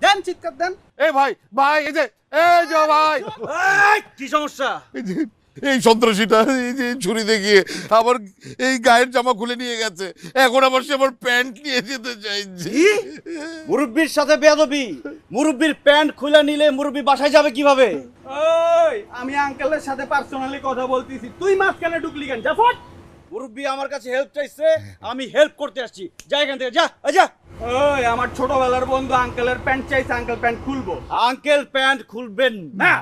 দেন চিৎকার দেন। এই ভাই ভাই এই যে ভাই কি সমস্যা? এই সন্ত্রাসীটা এই যে ছুরি দেখিয়ে আমার এই গায়ের জামা খুলে নিয়ে গেছে, এখন আবার সে আমার প্যান্ট নিয়ে যেতে চাইছে। মুরব্বির সাথে বেয়াদবি। মুরব্বির প্যান্ট খুলে নিলে মুরব্বি বাসায় যাবে কিভাবে? ওই আমি আঙ্কেলের সাথে পার্সোনালি কথা বলতেছি, তুই মাঝখানে ঢুকলি কেন? যা ফট। মুরব্বি আমার কাছে হেল্প চাইছে, আমি হেল্প করতে আসছি, যা এখান থেকে, যা যা। ওই আমার ছোটবেলার বন্ধু আঙ্কেলের প্যান্ট চাইছে, আঙ্কেল প্যান্ট খুলবো। আঙ্কেল প্যান্ট খুলবেন না।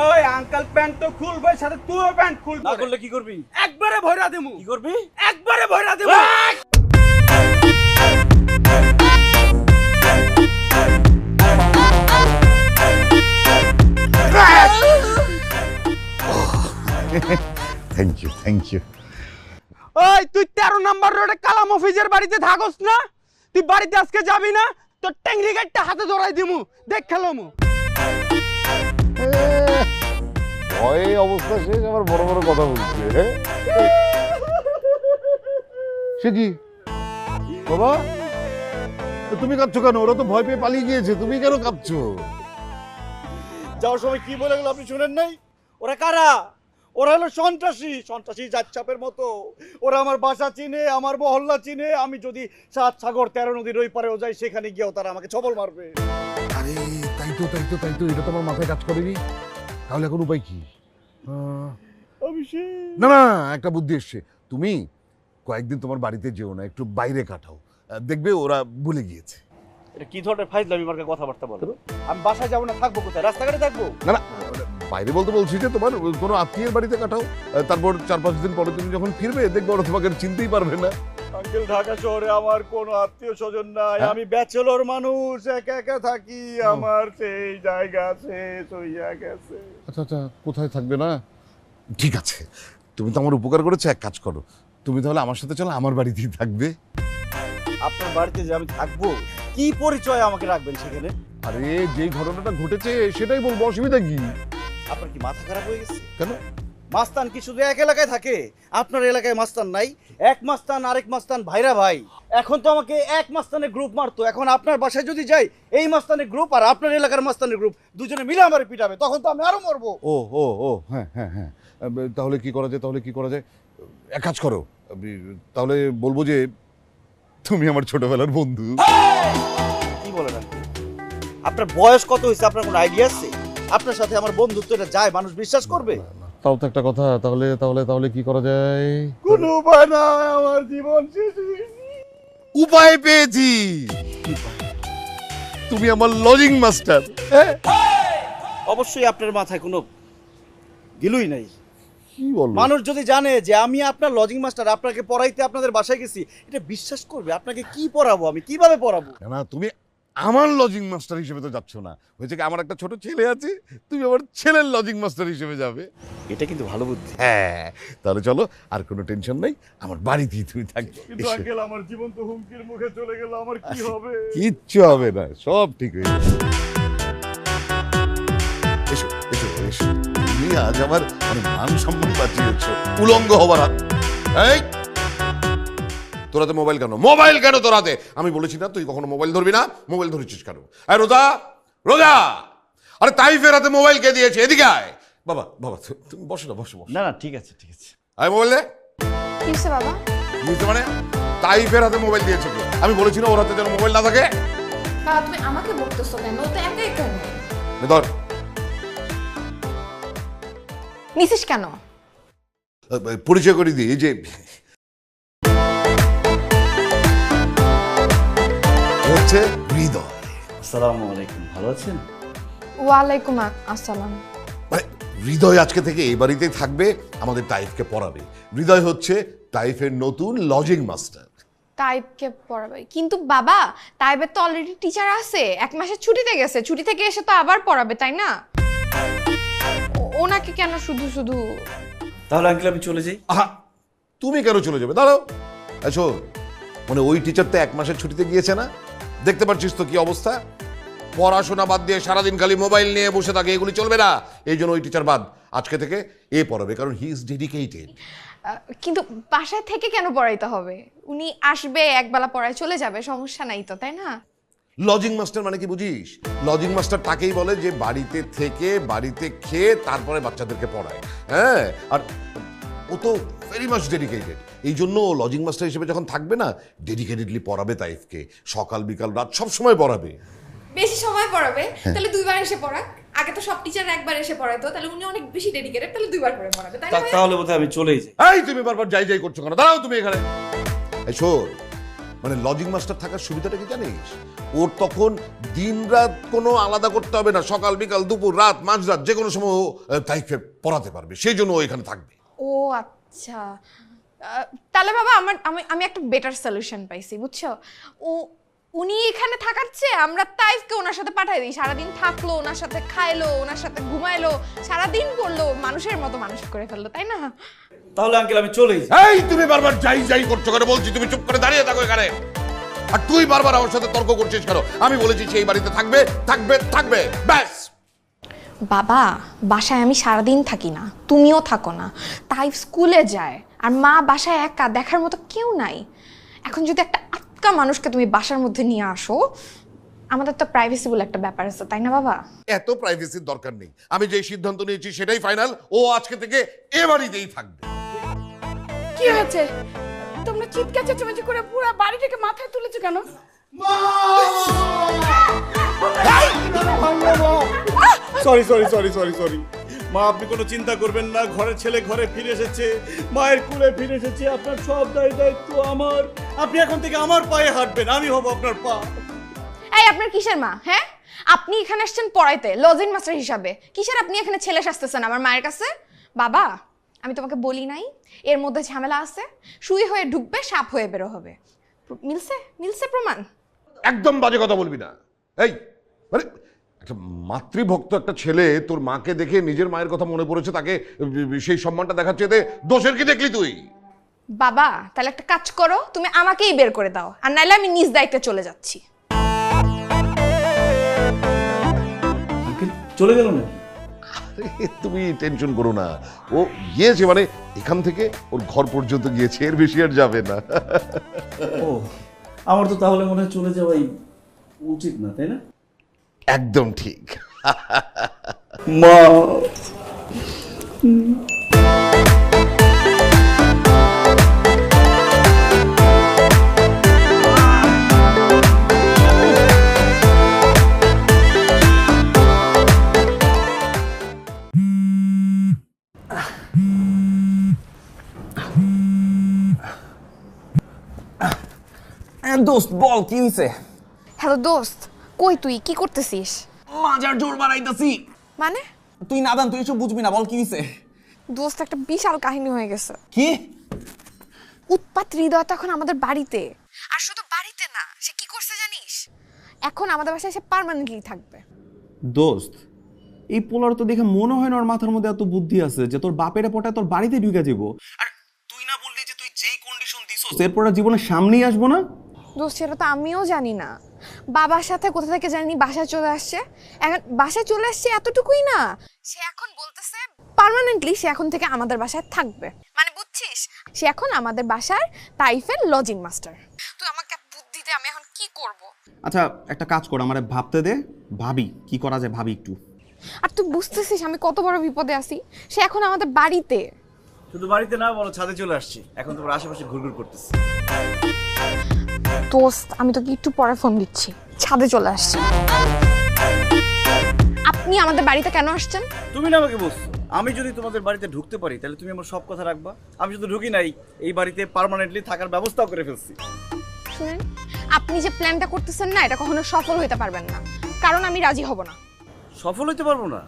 ওই আঙ্কেল প্যান্ট তো খুলবে, সাথে তুইও প্যান্ট খুলবি। না করলে কি করবি? একবারে ভইরা দেবো। কি করবি? একবারে ভইরা দেবো। Thank you thank you. ওই তুই 13 নম্বর রোডে কালাম অফিসের বাড়িতে থাকস না? তুই বাড়িতে আজকে যাবি না? তোর ট্যাংরি গাড়িটা হাতে ধরাই দিমু, দেখ খেলামু। ভয়ে অবস্থা শেষ, আবার বড় বড় কথা বলছে। সে কি বাবা, তুমি কাঁদছো কেন? ওরা তো ভয় পেয়ে পালিয়ে গিয়েছে, তুমি কেন কাঁদছো? যাওয়ার সময় কি বলে গেল আপনি শুনেন নাই? ওরা কারা? ওরা হলো সন্ত্রাসী, সন্ত্রাসী জাতচাপের মতো। ওরা আমার বাসা চিনে, আমার মহল্লা চিনে। আমি যদি 7 সাগর 13 নদীর ওই পারেও যাই, সেখানে গিয়েও তারা আমাকে ছবল মারবে। আরে তাই তো এটা তো আমার মাথায় কাজ করেনি। তাহলে এখন উপায় কি? না না, একটা বুদ্ধি এসছে। তুমি কয়েকদিন তোমার বাড়িতে যেও না, একটু বাইরে কাটাও, দেখবে ওরা ভুলে গিয়েছে। এটা কি ধরনের ফাইজলামি মার্কা কথাবার্তা বলো? আমি বাসায় যাবো না, থাকবো কোথায়? রাস্তাঘাটে থাকবো? না না, বাইরে বলতে বলছি যে তোমার কোনো আত্মীয়ের বাড়িতে কাটাও, তারপর 4-5 দিন পরে তুমি যখন ফিরবে দেখবে ওরা তোমাকে চিনতেই পারবে না। আঙ্কেল, ঢাকা শহরে আমার কোনো আত্মীয় স্বজন নাই। আমি ব্যাচেলর মানুষ, একা একা থাকি। আমার সেই জায়গা শেষ হইয়া গেছে। আচ্ছা, কোথায় থাকবে না? ঠিক আছে, তুমি তো আমার উপকার করেছো, এক কাজ করো, তুমি তাহলে আমার সাথে চলো, আমার বাড়িতেই থাকবে। আপনার বাড়িতে যে আমি থাকবো, কি পরিচয় আমাকে রাখবেন সেখানে? আরে যেই ঘটনাটা ঘটেছে সেটাই বলবো, অসুবিধা কি? আপনার কি মাথা খারাপ হয়ে গেছে? কেন? মাস্তান কি শুধু এক এলাকায় থাকে? আপনার এলাকায় মাস্তান নাই? এক মাস্তান আরেক মাস্তান ভাইরা ভাই। এখন তো আমাকে এক মাস্তানের গ্রুপ মারতো, এখন আপনার বাসায় যদি যাই, এই মাস্তানের গ্রুপ আর আপনার এলাকার মাস্তানের গ্রুপ দুজনে মিলে আমারে পিটাবে, তখন তো আমি আরো মরবো। ও হ্যাঁ, তাহলে কি করা যায়? এক কাজ করো, তাহলে বলবো যে তুমি আমার ছোটবেলার বন্ধু। কি বলেন আপনি? আপনার বয়স কত হয়েছে? আপনার কোনো আইডিয়া আছে? আপনার সাথে আমার বন্ধুত্ব, এটা যায়? মানুষ বিশ্বাস করবে? তাও তো একটা কথা। তাহলে কি করা যায়? কোনো উপায় না, আমার জীবন শেষ হয়ে গেছে। উপায় পেয়েছি, তুমি আমার লজিং মাস্টার। অবশ্যই আপনার মাথায় কোনো গিলুই নাই। কি বলবো? মানুষ যদি জানে যে আমি আপনার লজিং মাস্টার, আপনাকে পড়াইতে আপনাদের বাসায় গেছি, এটা বিশ্বাস করবে? আপনাকে কি পড়াবো আমি? কিভাবে পড়াবো? না, তুমি আমার লজিং মাস্টার হিসেবে তো যাচ্ছ না। হয়েছে কি, আমার একটা ছোট ছেলে আছে, তুমি আমার ছেলের লজিং মাস্টার হিসেবে যাবে। এটা কিন্তু ভালো বুদ্ধি। হ্যাঁ, তাহলে চলো, আর কোনো টেনশন নাই, আমার বাড়িতেই তুমি থাকবে। কিন্তু আঙ্কেল, আমার জীবন তো হুমকির মুখে চলে গেল, আমার কি হবে? কিচ্ছু হবে না, সব ঠিক হয়ে যাবে। এসো। তুমি আজ আমার মান সম্মান বাঁচিয়েছ উলঙ্গ হবার হাত। এই তোরাতে মোবাইল কেন তোরাতে? আমি বলেছি না তুই কখনো মোবাইল ধরবি না? মোবাইল ধরেছিস কেন? রোজা, আরে তাইফের হাতে মোবাইল কে দিয়েছে? এদিকে আয়। বাবা তুমি বসো না, বসো। না, ঠিক আছে। আয় মোবাইল দে। কি হইছে বাবা? মানে তাইফের হাতে মোবাইল দিয়েছে কে? আমি বলেছি না ওর হাতে যেন মোবাইল না থাকে। বাবা, তুমি আমাকে বকতেছো কেন? ও তো একাই কেন? ধর। নিছিস কেন? পরিচয় করে দিই, যে হচ্ছে হৃদয়। আসসালামু আলাইকুম, ভালো আছেন? ওয়ালাইকুম আসসালাম। মানে হৃদয় আজকে থেকে এই বাড়িতেই থাকবে, আমাদের তাইফকে পড়াবে। হৃদয় হচ্ছে তাইফের নতুন লজিং মাস্টার। তাইবকে পড়াবে? কিন্তু বাবা, তাইবের তো অলরেডি টিচার আছে, 1 মাসের ছুটিতে গেছে, ছুটি থেকে এসে তো আবার পড়াবে, তাই না? ওনাকে কেন শুধু? তাহলে আঙ্কেল আমি চলে যাই। আহা, তুমি কেন চলে যাবে? দাঁড়াও। আচ্ছা, মানে ওই টিচার তো 1 মাসের ছুটিতে গিয়েছে না? দেখতে পাচ্ছিস তো কি অবস্থা। পড়াশোনা বাদ দিয়ে সারাদিন খালি মোবাইল নিয়ে বসে থাকে, এগুলি চলবে না। এই জন্য ওই টিচার বাদ, আজকে থেকে এ পড়াবে, কারণ হি ইজ ডেডিকেটেড। কিন্তু বাসায় থেকে কেন পড়াইতে হবে? উনি আসবে, একবেলা পড়ায় চলে যাবে, সমস্যা নাই তো, তাই না? লজিং মাস্টার মানে কি বুঝিস? লজিং মাস্টার তাকেই বলে যে বাড়িতে থেকে বাড়িতে খেয়ে তারপরে বাচ্চাদেরকে পড়ায়। হ্যাঁ, আর ও তো ভেরি মাচ ডেডিকেটেড। এই জন্য লজিং মাস্টার হিসেবে যখন থাকবে না, ডেডিকেটেডলি পড়াবে তাইফকে, সকাল বিকাল রাত সব সময় পড়াবে। বেশি সময় পড়াবে তাহলে দুইবার এসে পড়াক। আগে তো সব টিচার একবার এসে পড়াইতো, তাহলে উনি অনেক বেশি ডেডিকেটেড, তাহলে দুইবার করে পড়াবে, তাই না? তাহলে বোধহয় আমি চলেই যাই। এই তুমি বারবার যাই যাই করছো কেন? দাঁড়াও তুমি এখানে। এই শোন, মানে লজিং মাস্টার থাকার সুবিধাটা কি জানিস? ওর তখন দিন রাত কোনো আলাদা করতে হবে না, সকাল বিকাল দুপুর রাত মাঝরাত যে কোনো সময় ও তাইফকে পড়াতে পারবে, সেই জন্য ও এখানে থাকবে। ও আচ্ছা, তাহলে বাবা আমি একটা বেটার সলিউশন পাইছি, বুঝছো? উনি এখানে থাকার চেয়ে আমরা তাইফকে ওনার সাথে পাঠাই দিই। সারাদিন থাকলো, ওনার সাথে খাইলো, ওনার সাথে ঘুমাইলো, সারাদিন পড়লো, মানুষের মতো মানুষ করে ফেললো, তাই না? তাহলে আঙ্কেল আমি চলেই যাই। এই তুমি বারবার যাই যাই করছো কেন? বলছি তুমি চুপ করে দাঁড়িয়ে থাকো এখানে। আর তুই বারবার আমার সাথে তর্ক করছিস কেন? আমি বলেছি সেই বাড়িতে থাকবে থাকবে থাকবে, ব্যাস। বাবা, বাসায় আমি সারাদিন থাকি না, তুমিও থাকো না, তাই স্কুলে যায়, আর মা বাসায় একা, দেখার মতো কেউ নাই। এখন যদি একটা আটকা মানুষকে তুমি বাসার মধ্যে নিয়ে আসো, আমাদের তো প্রাইভেসি বলে একটা ব্যাপার আছে, তাই না বাবা? এত প্রাইভেসির দরকার নেই। আমি যে সিদ্ধান্ত নিয়েছি সেটাই ফাইনাল। ও আজকে থেকে এ বাড়িতেই থাকবে। কি হয়েছে? তোমরা চিৎকার চেঁচামেচি করে পুরো বাড়িটাকে মাথায় তুলেছো কেন? Sorry sorry sorry sorry sorry মা, আপনি কোনো চিন্তা করবেন না। ঘরের ছেলে ঘরে ফিরে এসেছে, মায়ের কুলে ফিরে এসেছে। আপনার সব দায়িত্ব আমার। আপনি এখন থেকে আমার পায়ে হাঁটবেন, আমি হব আপনার পা। এই আপনার কিসের মা? হ্যাঁ, আপনি এখানে আসছেন পড়াইতে লজিং মাস্টার হিসাবে, কিসের আপনি এখানে ছেলে সাজতেছেন আমার মায়ের কাছে? বাবা, আমি তোমাকে বলি নাই এর মধ্যে ঝামেলা আছে? সুই হয়ে ঢুকবে, সাপ হয়ে বেরো হবে। মিলছে মিলছে প্রমাণ। একদম বাজে কথা বলবি না। এই মানে একটা মাতৃভক্ত একটা ছেলে তোর মাকে দেখে নিজের মায়ের কথা মনে পড়েছে, তাকে সেই সম্মানটা দেখাচ্ছে, এতে দোষের কি দেখলি তুই? বাবা, তাহলে একটা কাজ করো, তুমি আমাকেই বের করে দাও, আর নাইলে আমি নিজ দায়িত্বে চলে যাচ্ছি। আঙ্কেল চলে গেল না? তুমি টেনশন করো না, ও গিয়েছে, মানে এখান থেকে ওর ঘর পর্যন্ত গিয়েছে, এর বেশি আর যাবে না। ও, আমার তো তাহলে মনে হয় চলে যাওয়াই উচিত না, তাই না? একদম ঠিক। মা, দোস্ত বল কি হইছে? হ্যালো দোস্ত, কই তুই? কি করতেছিস? মাজার জোর বাড়াইতাছি। মানে? তুই নাদান, তুই এসব বুঝবি না, বল কি হইছে? দোস্ত, একটা বিশাল কাহিনী হয়ে গেছে। কি? উৎপাত হৃদয় তখন আমাদের বাড়িতে, আর শুধু বাড়িতে না, সে কি করছে জানিস? এখন আমাদের বাসায় সে পার্মানেন্টলি থাকবে। দোস্ত, এই পোলার তো দেখে মনে হয় না ওর মাথার মধ্যে এত বুদ্ধি আছে যে তোর বাপের পটায় তোর বাড়িতে ঢুকে যাবো। আর তুই না বললি যে তুই যেই কন্ডিশন দিছস এরপর আর জীবনের সামনেই আসবো না? দোস্ত, সেটা তো আমিও জানি না। বাবার সাথে কোথা থেকে জানি বাসায় চলে আসছে। এখন বাসায় চলে আসছে এতটুকুই না, সে এখন বলতেছে পার্মানেন্টলি সে এখন থেকে আমাদের বাসায় থাকবে। মানে বুঝছিস, সে এখন আমাদের বাসার তাইফের লজিং মাস্টার। তুই আমাকে বুদ্ধি দে, আমি এখন কি করব? আচ্ছা একটা কাজ কর, আমারে ভাবতে দে, ভাবি কি করা যায়, ভাবি একটু। আর তুই বুঝতেছিস আমি কত বড় বিপদে আছি? সে এখন আমাদের বাড়িতে। শুধু বাড়িতে না, বলো ছাদে চলে আসছি। এখন তোমার আশেপাশে ঘুরঘুর করতেছি। দোস্ত, আমি তোকে একটু পরে ফোন দিচ্ছি, ছাদে চলে আসছি। আপনি আমাদের বাড়িতে কেন আসছেন? তুমি না আমাকে বলছো আমি যদি তোমাদের বাড়িতে ঢুকতে পারি তাহলে তুমি আমার সব কথা রাখবা। আমি শুধু ঢুকি নাই, এই বাড়িতে পার্মানেন্টলি থাকার ব্যবস্থাও করে ফেলছি। শুনেন, আপনি যে প্ল্যানটা করতেছেন না, এটা কখনো সফল হতে পারবেন না, কারণ আমি রাজি হব না। সফল হইতে পারবো না?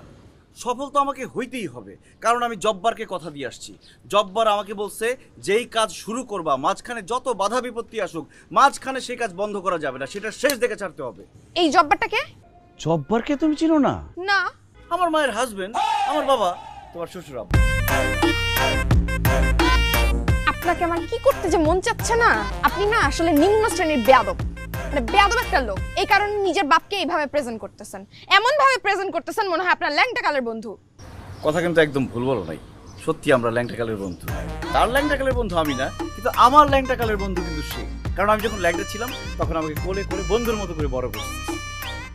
সফল তো আমাকে হইতেই হবে, কারণ আমি জব্বারকে কথা দিয়ে আসছি। জব্বার আমাকে বলছে যেই কাজ শুরু করবা, মাঝখানে যত বাধা বিপত্তি আসুক, মাঝখানে সেই কাজ বন্ধ করা যাবে না, সেটা শেষ দেখে ছাড়তে হবে। এই জব্বারটাকে? জব্বারকে তুমি চিনো না? না। আমার মায়ের হাজবেন্ড, আমার বাবা, তোমার শ্বশুর আব্বা। আপনাকে আমার কি করতে যে মন চাচ্ছে না, আপনি না আসলে নিম্ন শ্রেণীর বেয়াদব, মানে বেয়াদব একটা লোক। এই কারণে নিজের বাপকে এইভাবে প্রেজেন্ট করতেছেন, এমন ভাবে প্রেজেন্ট করতেছেন মনে হয় আপনার ল্যাংটা কালের বন্ধু। কথা কিন্তু একদম ভুল বলো নাই, সত্যি আমরা ল্যাংটা কালের বন্ধু। তার ল্যাংটা কালের বন্ধু আমি না, কিন্তু আমার ল্যাংটা কালের বন্ধু কিন্তু সে। কারণ আমি যখন ল্যাংড়া ছিলাম তখন আমাকে কোলে করে বন্ধুর মতো করে বড় করছিস।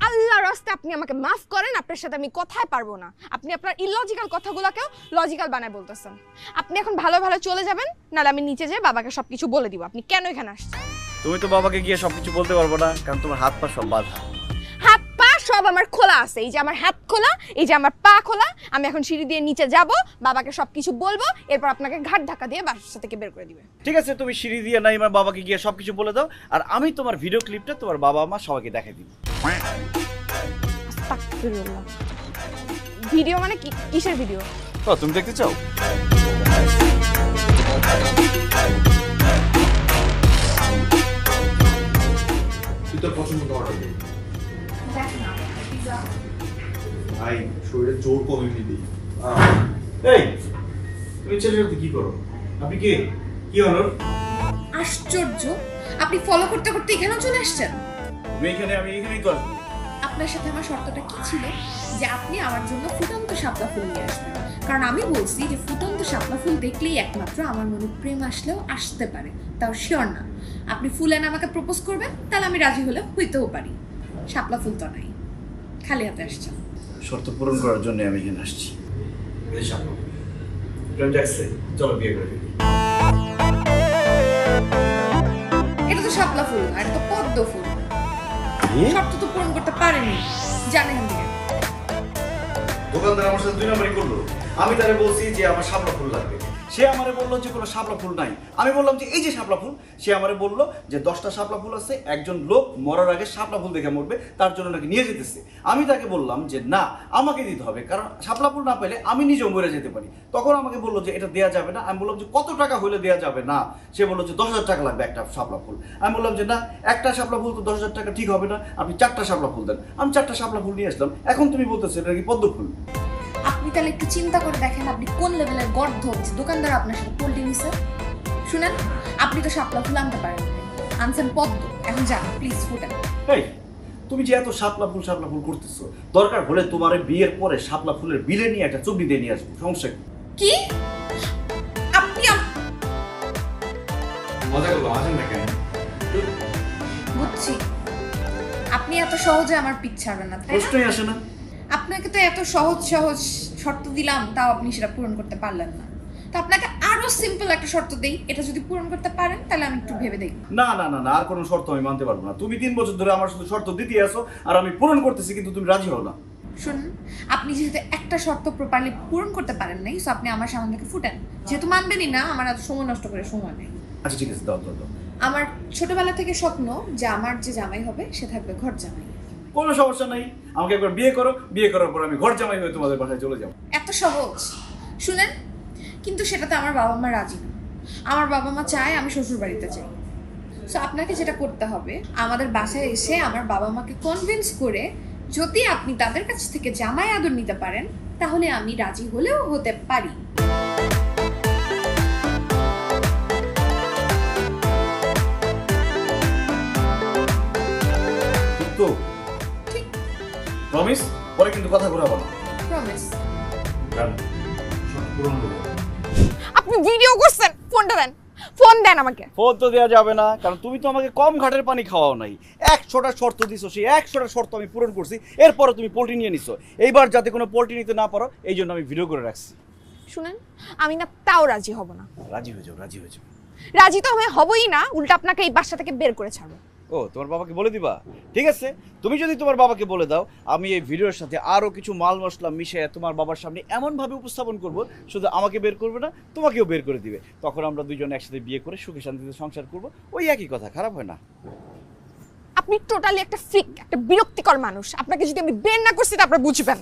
আল্লাহর রাস্তায় আপনি আমাকে মাফ করেন, আপনার সাথে আমি কথাই পারবো না। আপনি আপনার ইলজিক্যাল কথাগুলোকেও লজিক্যাল বানায় বলতেছেন। আপনি এখন ভালো ভালো চলে যাবেন, নাহলে আমি নিচে যেয়ে বাবাকে সবকিছু বলে দিব আপনি কেন এখানে আসছেন। তুমি তো বাবাকে গিয়ে সবকিছু বলতে পারবো না, কারণ তোমার হাত পা সব বাঁধা। হাত পা সব আমার খোলা আছে, এই যে আমার হাত খোলা, এই যে আমার পা খোলা। আমি এখন সিঁড়ি দিয়ে নিচে যাব, বাবাকে সবকিছু বলবো, এরপর আপনাকে ঘাট ধাক্কা দিয়ে বাসা থেকে বের করে দিবে। ঠিক আছে, তুমি সিঁড়ি দিয়ে নাই আমার বাবাকে গিয়ে সবকিছু বলে দাও, আর আমি তোমার ভিডিও ক্লিপটা তোমার বাবা মা সবাইকে দেখাই দিব। আস্তাগফিরুল্লাহ। ভিডিও মানে কিসের ভিডিও? তো তুমি দেখতে চাও? তুই তোর পছন্দ অর্ডার দিবি ভাই, শরীরে জোর কমিয়ে দিই। এই তুমি ছেলের সাথে কি করো? আপনি কে? কি অনর? আশ্চর্য, আপনি ফলো করতে করতে এখানেও চলে আসছেন। তুমি এখানে, আমি এখানেই তো আসবো। আপনার সাথে আমার শর্তটা কি ছিল যে আপনি আমার জন্য ফুটন্ত শাপলা ফুল নিয়ে আসবেন, কারণ আমি বলছি যে ফুটন্ত শাপলা ফুল দেখলেই একমাত্র আমার মনে প্রেম আসলেও আসতে পারে, তাও শিওর না। আপনি ফুল এনে আমাকে প্রপোজ করবেন, তাহলে আমি রাজি হলে হইতেও পারি। শাপলা ফুল তো নাই, খালি হাতে আসছেন। শর্ত পূরণ করার জন্য আমি এখানে আসছি। প্রেম জাগছে, চলো বিয়ে করে ফেলি। এটা তো শাপলা ফুল না, এটা তো পদ্ম ফুল। শর্ত তো পূরণ করতে পারেনি, জানেন না। দোকানদার আমার সাথে 2 নম্বরই করলো। আমি তারে বলছি যে আমার শাপলা ফুল লাগবে, সে আমারে বললো যে কোনো শাপলা ফুল নাই। আমি বললাম যে এই যে শাপলা ফুল, সে আমারে বললো যে 10টা শাপলা ফুল আছে, একজন লোক মরার আগে শাপলা ফুল দেখে মরবে, তার জন্য নাকি নিয়ে যেতেছে। আমি তাকে বললাম যে না, আমাকে দিতে হবে, কারণ শাপলা ফুল না পেলে আমি নিজেও মরে যেতে পারি। তখন আমাকে বললো যে এটা দেওয়া যাবে না। আমি বললাম যে কত টাকা হলে দেওয়া যাবে না? সে বললো যে 10,000 টাকা লাগবে একটা শাপলা ফুল। আমি বললাম যে না, একটা শাপলা ফুল তো 10,000 টাকা ঠিক হবে না, আপনি 4টা শাপলা ফুল দেন। আমি 4টা শাপলা ফুল নিয়ে আসলাম। এখন তুমি বলতেছো এটা নাকি পদ্ম ফুল। আপনি তাহলে একটু চিন্তা করে দেখেন আপনি কোন লেভেলের গর্ধ যে দোকানদার আপনার সাথে পোল্ট্রি নিছে। শুনেন, আপনি তো শাপলা ফুল আনতে পারেন, আনছেন পদ্ম। এখন যান প্লিজ ফুটেন। এই তুমি যে এত শাপলা ফুল করতেছো, দরকার হলে তোমার বিয়ের পরে শাপলা ফুলের বিলে নিয়ে একটা চুবড়ি দিয়ে নিয়ে আসবো, সমস্যা কি? কি আপনি মজা করলাম, আসেন না কেন? বুঝছি আপনি এত সহজে আমার পিছ ছাড়বেন না, তাই না? প্রশ্নই আসে না। আপনাকে তো এত সহজ সহজ শর্ত দিলাম, তাও আপনি সেটা পূরণ করতে পারলেন না। তো আপনাকে আরো সিম্পল একটা শর্ত দেই, এটা যদি পূরণ করতে পারেন তাহলে আমি একটু ভেবে দেখব। না না না না, আর কোনো শর্ত আমি মানতে পারবো না। তুমি 3 বছর ধরে আমার শুধু শর্ত দিতে আসো, আর আমি পূরণ করতেছি, কিন্তু তুমি রাজি হও না। শুনুন, আপনি যেহেতু একটা শর্ত প্রপারলি পূরণ করতে পারেন নাই, সো আপনি আমার সামনে থেকে ফুটেন। যেহেতু মানবেনই না, আমার এত সময় নষ্ট করে সময় নেই। আচ্ছা ঠিক আছে, দাও দাও দাও। আমার ছোটবেলা থেকে স্বপ্ন যে আমার যে জামাই হবে সে থাকবে ঘর জামাই। কোনো সমস্যা নাই, আমাকে একবার বিয়ে করো, বিয়ে করার পর আমি ঘর জামাই হয়ে তোমাদের বাসায় চলে যাবো। এত সহজ? শুনেন, কিন্তু সেটাতে আমার বাবা মা রাজি না। আমার বাবা মা চায় আমি শ্বশুর বাড়িতে যাই। সো আপনাকে যেটা করতে হবে, আমাদের বাসায় এসে আমার বাবা মাকে কনভিন্স করে যদি আপনি তাদের কাছ থেকে জামাই আদর নিতে পারেন, তাহলে আমি রাজি হলেও হতে পারি। তো ঠিক, প্রমিস? পরে কিন্তু কথা ঘোরাবো না। প্রমিস। আপনি ভিডিও করছেন, ফোনটা দেন, ফোন দেন আমাকে। ফোন তো দেওয়া যাবে না, কারণ তুমি তো আমাকে কম ঘাটের পানি খাওয়াও নাই। 100টা শর্ত দিছো, সেই 100টা শর্ত আমি পূরণ করছি, এরপরে তুমি পোল্ট্রি নিয়ে নিছো। এইবার যাতে কোনো পোল্ট্রি নিতে না পারো, এই জন্য আমি ভিডিও করে রাখছি। শুনেন, আমি না তাও রাজি হব না। রাজি হয়ে যাও, রাজি হয়ে যাও। রাজি তো আমি হবই না, উল্টা আপনাকে এই বাসা থেকে বের করে ছাড়বো। ও, তোমার বাবাকে বলে দিবা? ঠিক আছে, তুমি যদি তোমার বাবাকে বলে দাও, আমি এই ভিডিওর সাথে আরো কিছু মাল মশলা মিশিয়ে তোমার বাবার সামনে এমন ভাবে উপস্থাপন করব, শুধু আমাকে বের করবে না, তোমাকেও বের করে দিবে। তখন আমরা দুইজন একসাথে বিয়ে করে সুখে শান্তিতে সংসার করব। ওই একই কথা, খারাপ হয় না। আপনি টোটালি একটা ফ্রিক, একটা বিরক্তিকর মানুষ। আপনাকে যদি আমি বের না করছি, তারপরে বুঝবেন।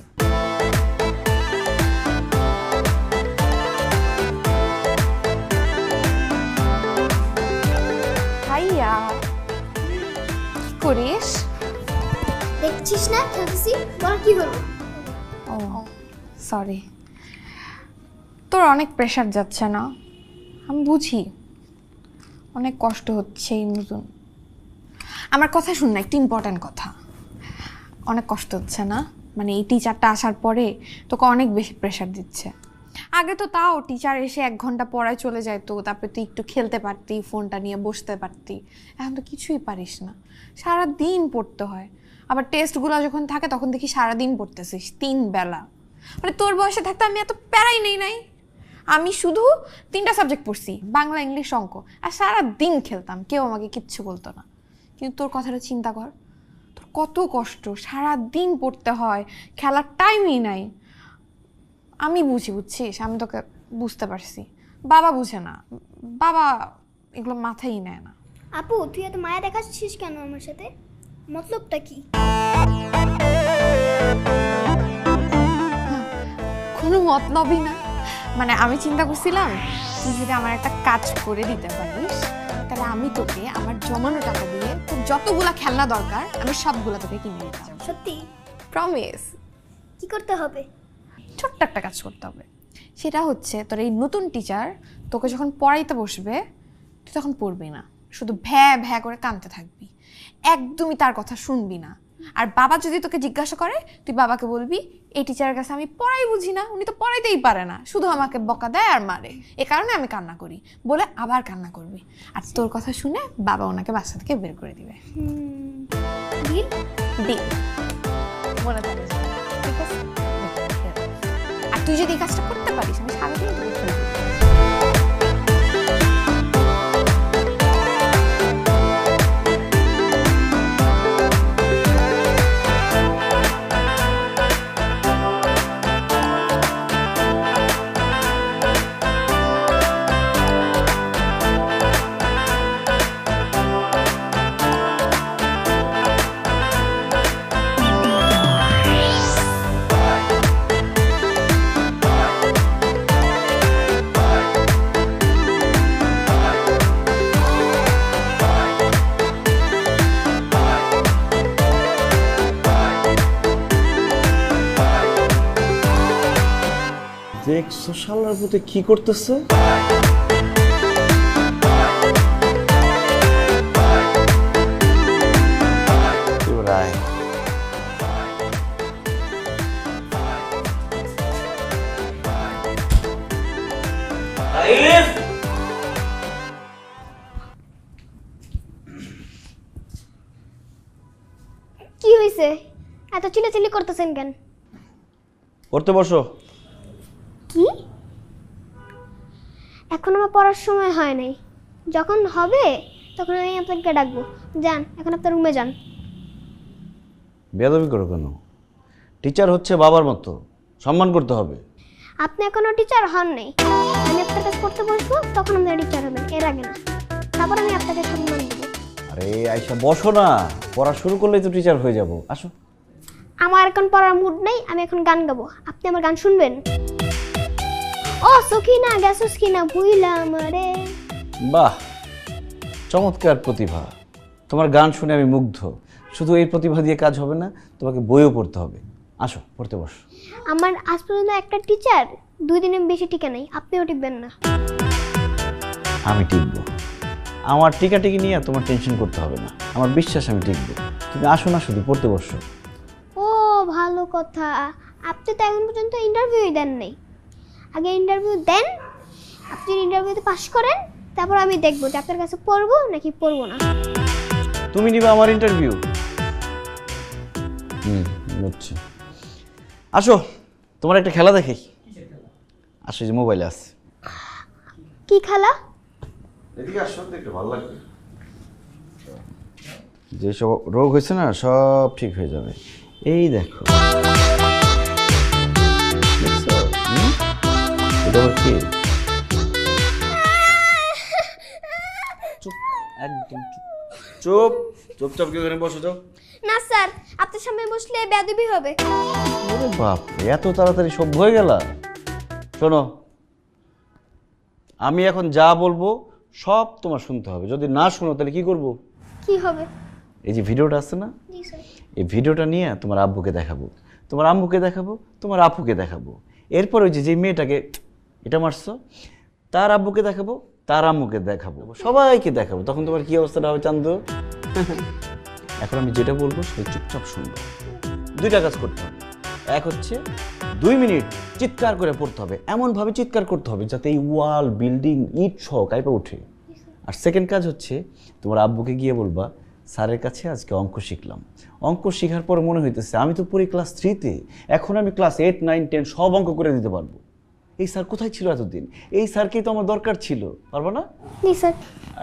ভাইয়া, কি করিস? দেখছিস না খেলতেছি, বল কি হলো? ও সরি, তোর অনেক প্রেশার যাচ্ছে না? আমি বুঝি অনেক কষ্ট হচ্ছে এই নতুন। আমার কথা শুন না, একটু ইম্পর্ট্যান্ট কথা। অনেক কষ্ট হচ্ছে না? মানে এই টিচারটা আসার পরে তোকে অনেক বেশি প্রেশার দিচ্ছে। আগে তো তাও টিচার এসে 1 ঘন্টা পড়ায় চলে যাইতো, তারপরে তুই একটু খেলতে পারতি, ফোনটা নিয়ে বসতে পারতি। এখন তো কিছুই পারিস না, সারা দিন পড়তে হয়। আবার টেস্টগুলো যখন থাকে তখন দেখি সারাদিন পড়তেছিস 3 বেলা। মানে তোর বয়সে থাকতে আমি এত প্যারাই নেই নাই। আমি শুধু 3টা সাবজেক্ট পড়ছি, বাংলা, ইংলিশ, অঙ্ক, আর সারা দিন খেলতাম, কেউ আমাকে কিচ্ছু বলতো না। কিন্তু তোর কথাটা চিন্তা কর, তোর কত কষ্ট, সারা দিন পড়তে হয়, খেলার টাইমই নাই। আমি বুঝছিস, আমি তোকে বুঝতে পারছি, বাবা বুঝে না, বাবা এগুলো মাথায় নেয় না। আপু তুই এত মায়া দেখাচ্ছিস কেন আমার সাথে? মতলবটা কি? কোনো মতলবই না, মানে আমি চিন্তা করছিলাম তুই যদি আমার একটা কাজ করে দিতে পারিস তাহলে আমি তোকে আমার জমানো টাকা দিয়ে তোর যতগুলা খেলনা দরকার আমি সবগুলা তোকে কিনে দিতাম। সত্যি? প্রমিস। কি করতে হবে? ছোট্ট একটা কাজ করতে হবে, সেটা হচ্ছে তোর এই নতুন টিচার তোকে যখন পড়াইতে বসবে তুই তখন পড়বি না, শুধু ভ্যা ভ্যা করে কাঁদতে থাকবি, একদমই তার কথা শুনবি না। আর বাবা যদি তোকে জিজ্ঞাসা করে তুই বাবাকে বলবি এই টিচারের কাছে আমি পড়াই বুঝি না, উনি তো পড়াইতেই পারে না, শুধু আমাকে বকা দেয় আর মারে, এ কারণে আমি কান্না করি বলে আবার কান্না করবি। আর তোর কথা শুনে বাবা ওনাকে বাসা থেকে বের করে দিবে। ডিল? ডিল। মনে থাকে যেন, ঠিক আছে? আর তুই যদি এই কাজটা করতে পারিস আমি সারাদিন তোকে খেলবো। দেখছো শালার পুতে কি করতেছে? কি হয়েছে? এত চিল্লাচিল্লি করতেছেন কেন? পড়তে বসো। কি? এখন আমার পড়ার সময় হয় নাই, যখন হবে তখন আমি আপনাকে ডাকবো। যান, এখন আপনার রুমে যান। বেয়াদবি করো কেন? টিচার হচ্ছে বাবার মতো, সম্মান করতে হবে। আপনি এখনো টিচার হন নাই, আমি আপনার কাছে পড়তে বসবো তখন আপনি টিচার হবেন, এর আগে না। তারপর আমি আপনাকে সম্মান দেবো। আরে আইসা বসো না, পড়া শুরু করলেই তো টিচার হয়ে যাব। আসো। আমার এখন পড়ার মুড নেই, আমি এখন গান গাবো। আপনি আমার গান শুনবেন? ও সখিনা গেছস কিনা ভুইলা আমারে। বাহ, চমৎকার প্রতিভা। তোমার গান শুনে আমি মুগ্ধ। শুধু এই প্রতিভা দিয়ে কাজ হবে না, তোমাকে বইও পড়তে হবে। আসো, পড়তে বসো। আমার আজ পর্যন্ত একটা টিচার 2 দিনের বেশি টিকে নাই, আপনিও টিকবেন না। আমি টিকবো। আমার টিকাটিকি নিয়ে তোমার টেনশন করতে হবে না, আমার বিশ্বাস আমি টিকবো। তুমি আসো না, শুধু পড়তে বসো। ও ভালো কথা, আপনি তো এখন পর্যন্ত ইন্টারভিউই দেন নাই। আগে ইন্টারভিউ দেন, আপনি ইন্টারভিউতে পাস করেন, তারপর আমি দেখবো যে আপনার কাছে পড়বো নাকি পড়বো না। তুমি নিবে আমার ইন্টারভিউ? বুঝছি। আসো, তোমার একটা খেলা দেখি। আসো, যে মোবাইলে আছে। কি খেলা? এদিকে আসো, দেখতে ভালো লাগবে। যেসব রোগ হয়েছে না সব ঠিক হয়ে যাবে। এই দেখো, দেখছো? এটা আবার কি? চুপ, একদম চুপ। চুপ, চুপচাপ কেউ এখানে বসো, যাও। না স্যার, আপনার সামনে বসলে বেয়াদবি হবে। ওরে বাপ, এত তাড়াতাড়ি সভ্য হয়ে গেলা? শোনো, আমি এখন যা বলবো সব তোমার শুনতে হবে। যদি না শোনো তাহলে কি করব? কি হবে? এই যে ভিডিওটা আছে না, জি স্যার। এই ভিডিওটা নিয়ে তোমার আব্বুকে দেখাবো, তোমার আম্মুকে দেখাবো, তোমার আপুকে দেখাবো। এরপর ওই যে মেয়েটাকে এটা মারছো তার আব্বুকে দেখাবো, তার আম্মুকে দেখাবো, সবাইকে দেখাবো। তখন তোমার কি অবস্থাটা হবে চান্দু? এখন আমি যেটা বলবো সেটা চুপচাপ শুনবো। 2টা কাজ করতে হবে। এক হচ্ছে 2 মিনিট চিৎকার করে পড়তে হবে, এমনভাবে চিৎকার করতে হবে যাতে এই ওয়াল বিল্ডিং ইট সহ কাঁপে ওঠে। আর সেকেন্ড কাজ হচ্ছে তোমার আব্বুকে গিয়ে বলবা স্যারের কাছে আজকে অঙ্ক শিখলাম, অঙ্ক শেখার পর মনে হইতেছে আমি তো পড়ি ক্লাস 3-তে, এখন আমি ক্লাস 8, 9, 10 সব অঙ্ক করে দিতে পারবো। এই স্যার কোথায় ছিল এতদিন? এই স্যারকেই তো আমার দরকার ছিল, পারবো না? জি স্যার।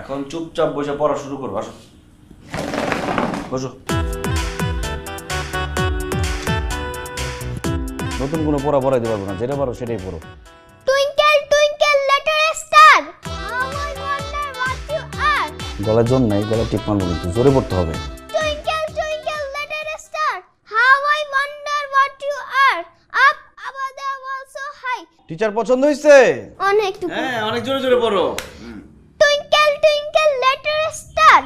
এখন চুপচাপ বসে পড়া শুরু করবো, আসো বসো। নতুন কোনো পড়া পড়াইতে পারবো না, যেটা পারো সেটাই পড়ো। Twinkle twinkle little star how I wonder what you are. গলায় জোর নাই, গলায় টিপ মারবো কিন্তু জোরে পড়তে হবে। Twinkle twinkle little star how I wonder what you are up above the world so high. Teacher পছন্দ হইছে? অনেক একটু হ্যাঁ, অনেক জোরে জোরে পড়ো। Twinkle twinkle little star.